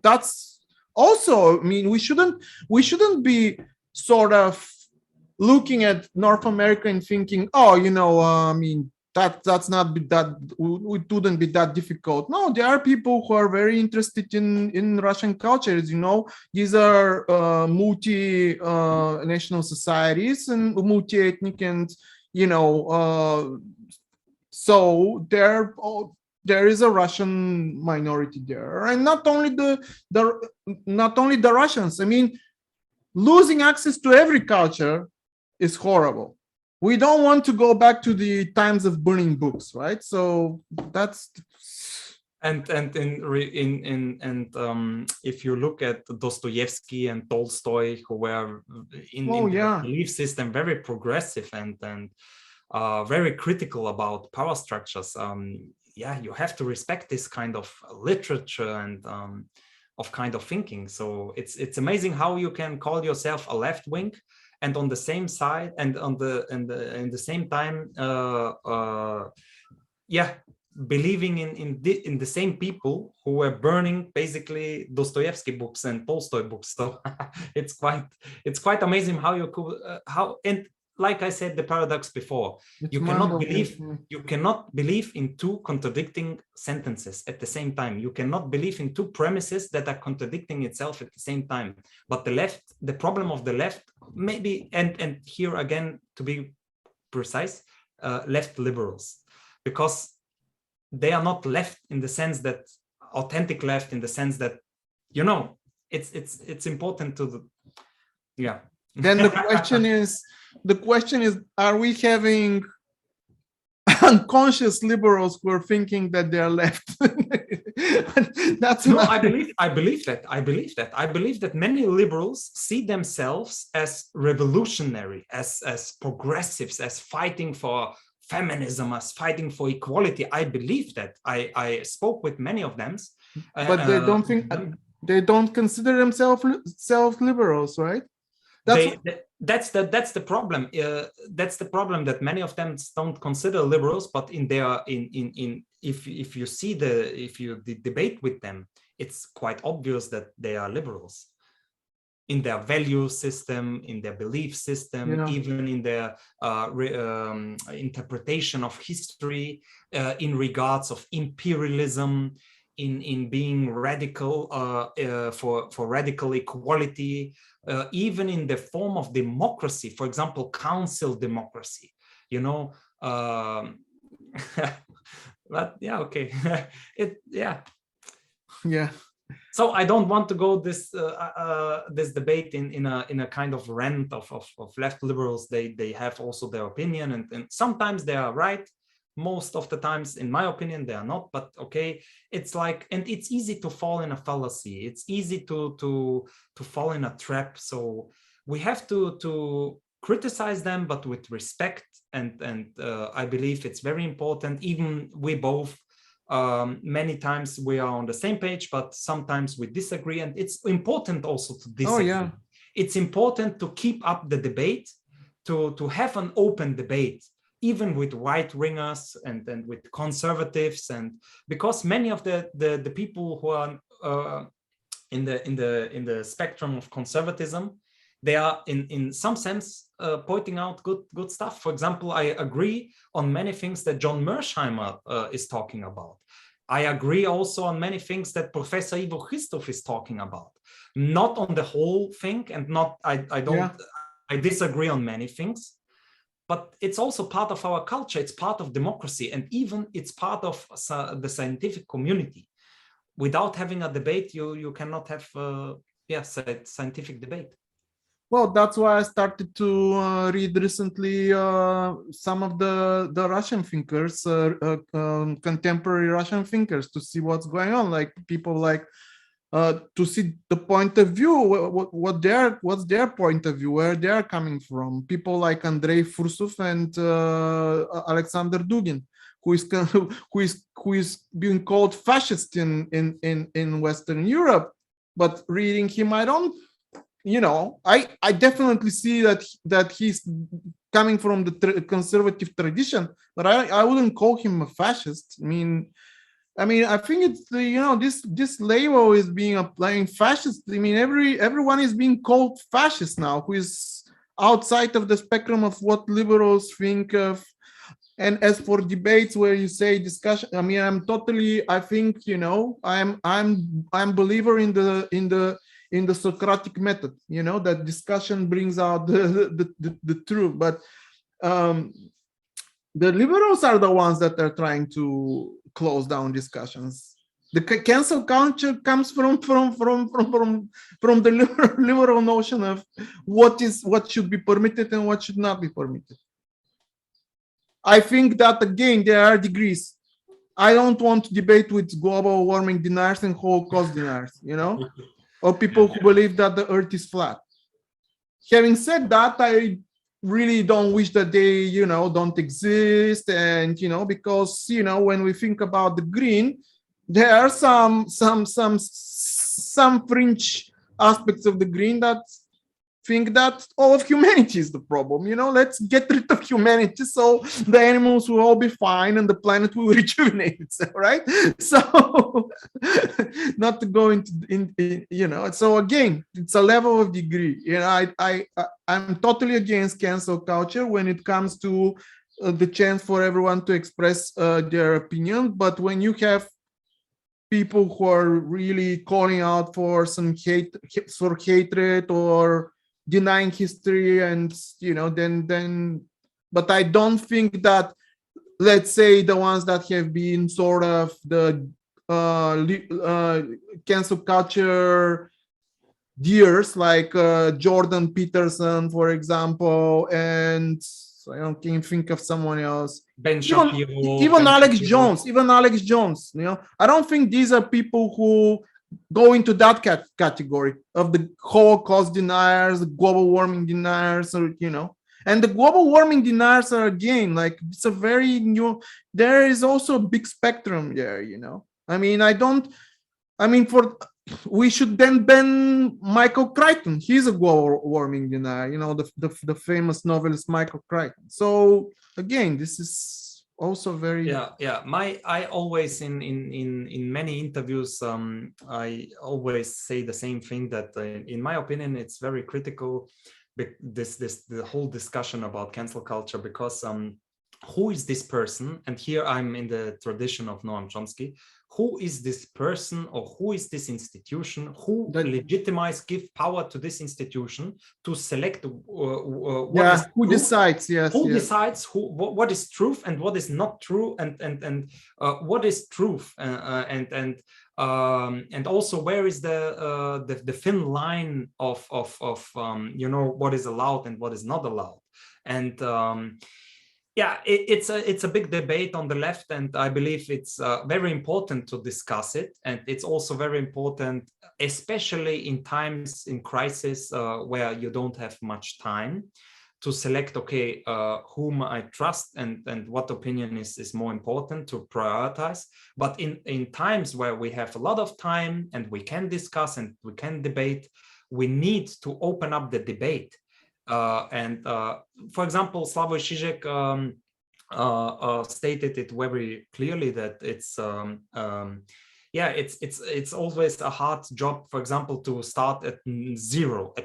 that's also, I mean, we shouldn't be sort of looking at North America and thinking, oh, I mean, that's not that, it wouldn't be that difficult. No, there are people who are very interested in Russian culture. As you know, these are multi-national societies and multi-ethnic, and so there is a Russian minority there, and not only the Russians. I mean, losing access to every culture is horrible. We don't want to go back to the times of burning books, right? So that's if you look at Dostoevsky and Tolstoy, who were in their belief system very progressive and very critical about power structures, you have to respect this kind of literature and of kind of thinking. So it's amazing how you can call yourself a left wing, and on the same side and in the same time believing in the same people who were burning basically Dostoevsky books and Tolstoy books. So it's quite amazing how you could and like I said, the paradox before, you cannot believe in two contradicting sentences at the same time. You cannot believe in two premises that are contradicting itself at the same time. But the problem of the left, maybe, and here again, to be precise, left liberals, because they are not left in the sense that authentic left, in the sense that, it's important to Then the question is, are we having unconscious liberals who are thinking that they are left? I believe that many liberals see themselves as revolutionary, as progressives, as fighting for feminism, as fighting for equality. I believe that. I spoke with many of them, but they don't think, they don't consider themselves liberals, right? That's the problem. That's the problem, that many of them don't consider liberals, but if you debate with them, it's quite obvious that they are liberals. in their value system, in their belief system, even in their interpretation of history, in regards of imperialism, in being radical for radical equality, even in the form of democracy, for example, council democracy, you know. But yeah, okay. Yeah. So I don't want to go this this debate in a kind of rant of left liberals. They have also their opinion, and sometimes they are right. Most of the times, in my opinion, they are not. But okay, it's like, and it's easy to fall in a fallacy. It's easy to fall in a trap. So we have to criticize them, but with respect. And I believe it's very important. Even we both. Many times we are on the same page, but sometimes we disagree, and it's important also to disagree. Oh, yeah. It's important to keep up the debate, to have an open debate, even with right-wingers and with conservatives, and because many of the people who are in the spectrum of conservatism, they are in some sense pointing out good stuff. For example, I agree on many things that John Mersheimer is talking about. I agree also on many things that Professor Ivo Christoph is talking about. Not on the whole thing, and not I disagree on many things, but it's also part of our culture. It's part of democracy, and even it's part of the scientific community. Without having a debate, you cannot have scientific debate. Well, that's why I started to read recently some of the Russian thinkers, contemporary Russian thinkers, to see what's going on. Like people like to see the point of view, what's their point of view, where they're coming from. People like Andrei Fursov and Alexander Dugin, who is being called fascist in Western Europe. But reading him, I don't. I definitely see that he's coming from the conservative tradition, but I wouldn't call him a fascist. I mean, I think it's this label is being applying fascist. I mean, everyone is being called fascist now, who is outside of the spectrum of what liberals think of. And as for debates where you say discussion, I mean, I think I'm believer in the Socratic method, that discussion brings out the truth. But the liberals are the ones that are trying to close down discussions. The cancel culture comes from the liberal notion of what should be permitted and what should not be permitted. I think that, again, there are degrees. I don't want to debate with global warming deniers and Holocaust deniers, or people who believe that the earth is flat. Having said that, I really don't wish that they, don't exist. And, because, when we think about the green, there are some fringe aspects of the green that think that all of humanity is the problem. Let's get rid of humanity so the animals will all be fine and the planet will rejuvenate itself, right? So not to go into so again, it's a level of degree. I'm totally against cancel culture when it comes to the chance for everyone to express their opinion. But when you have people who are really calling out for some hatred or denying history, and then but I don't think that, let's say, the ones that have been sort of the cancel culture dears, like Jordan Peterson, for example, and I can't think of someone else. Ben Shapiro, even Alex Jones. I don't think these are people who go into that category of the Holocaust deniers, the global warming deniers, or and the global warming deniers are, again, like, it's a very new. There is also a big spectrum there. We should then ban Michael Crichton. He's a global warming denier. The famous novelist Michael Crichton. So again, this is also very. Yeah. I always in many interviews I always say the same thing, that in my opinion it's very critical, the whole discussion about cancel culture, because who is this person? And here I'm in the tradition of Noam Chomsky. Who is this person, or who is this institution? Who give power to this institution to select who decides? Yes. Who decides what is truth and what is not true, and what is truth, and also where is the thin line of what is allowed and what is not allowed. And yeah, it's a big debate on the left, and I believe it's very important to discuss it. And it's also very important, especially in times in crisis where you don't have much time, to select, okay, whom I trust and what opinion is more important to prioritize. But in times where we have a lot of time and we can discuss and we can debate, we need to open up the debate. For example, Slavoj Žižek stated it very clearly, that it's always a hard job, for example, to start at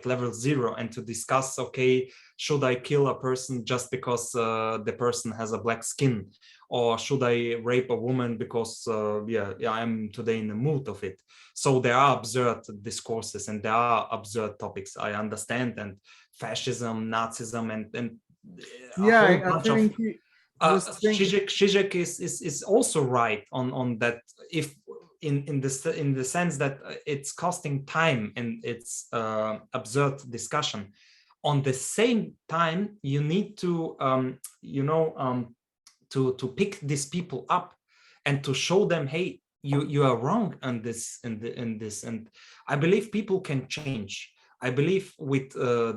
level zero, and to discuss, okay, should I kill a person just because the person has a black skin, or should I rape a woman because I'm today in the mood of it. So there are absurd discourses and there are absurd topics, I understand, and fascism, Nazism, and I think Žižek is also right on that, if in the sense that it's costing time and it's absurd discussion. On the same time, you need to to pick these people up and to show them, hey, you are wrong on this in this. And I believe people can change. I believe with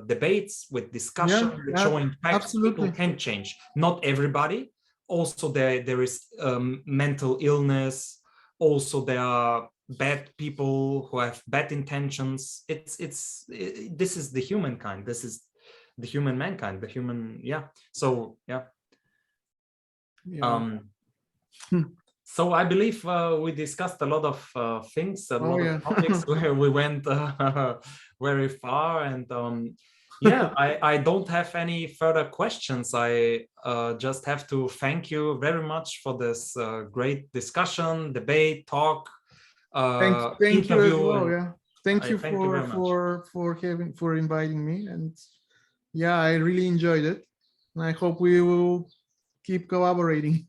debates, with discussion, with showing facts, absolutely. People can change. Not everybody. Also, there is mental illness. Also, there are bad people who have bad intentions. This is the humankind. This is the human mankind. The human, So So I believe we discussed a lot of things, a lot of topics where we went very far, and I don't have any further questions. I just have to thank you very much for this great discussion, debate, talk, thank you as well. Thank you for inviting me, and I really enjoyed it, and I hope we will keep collaborating.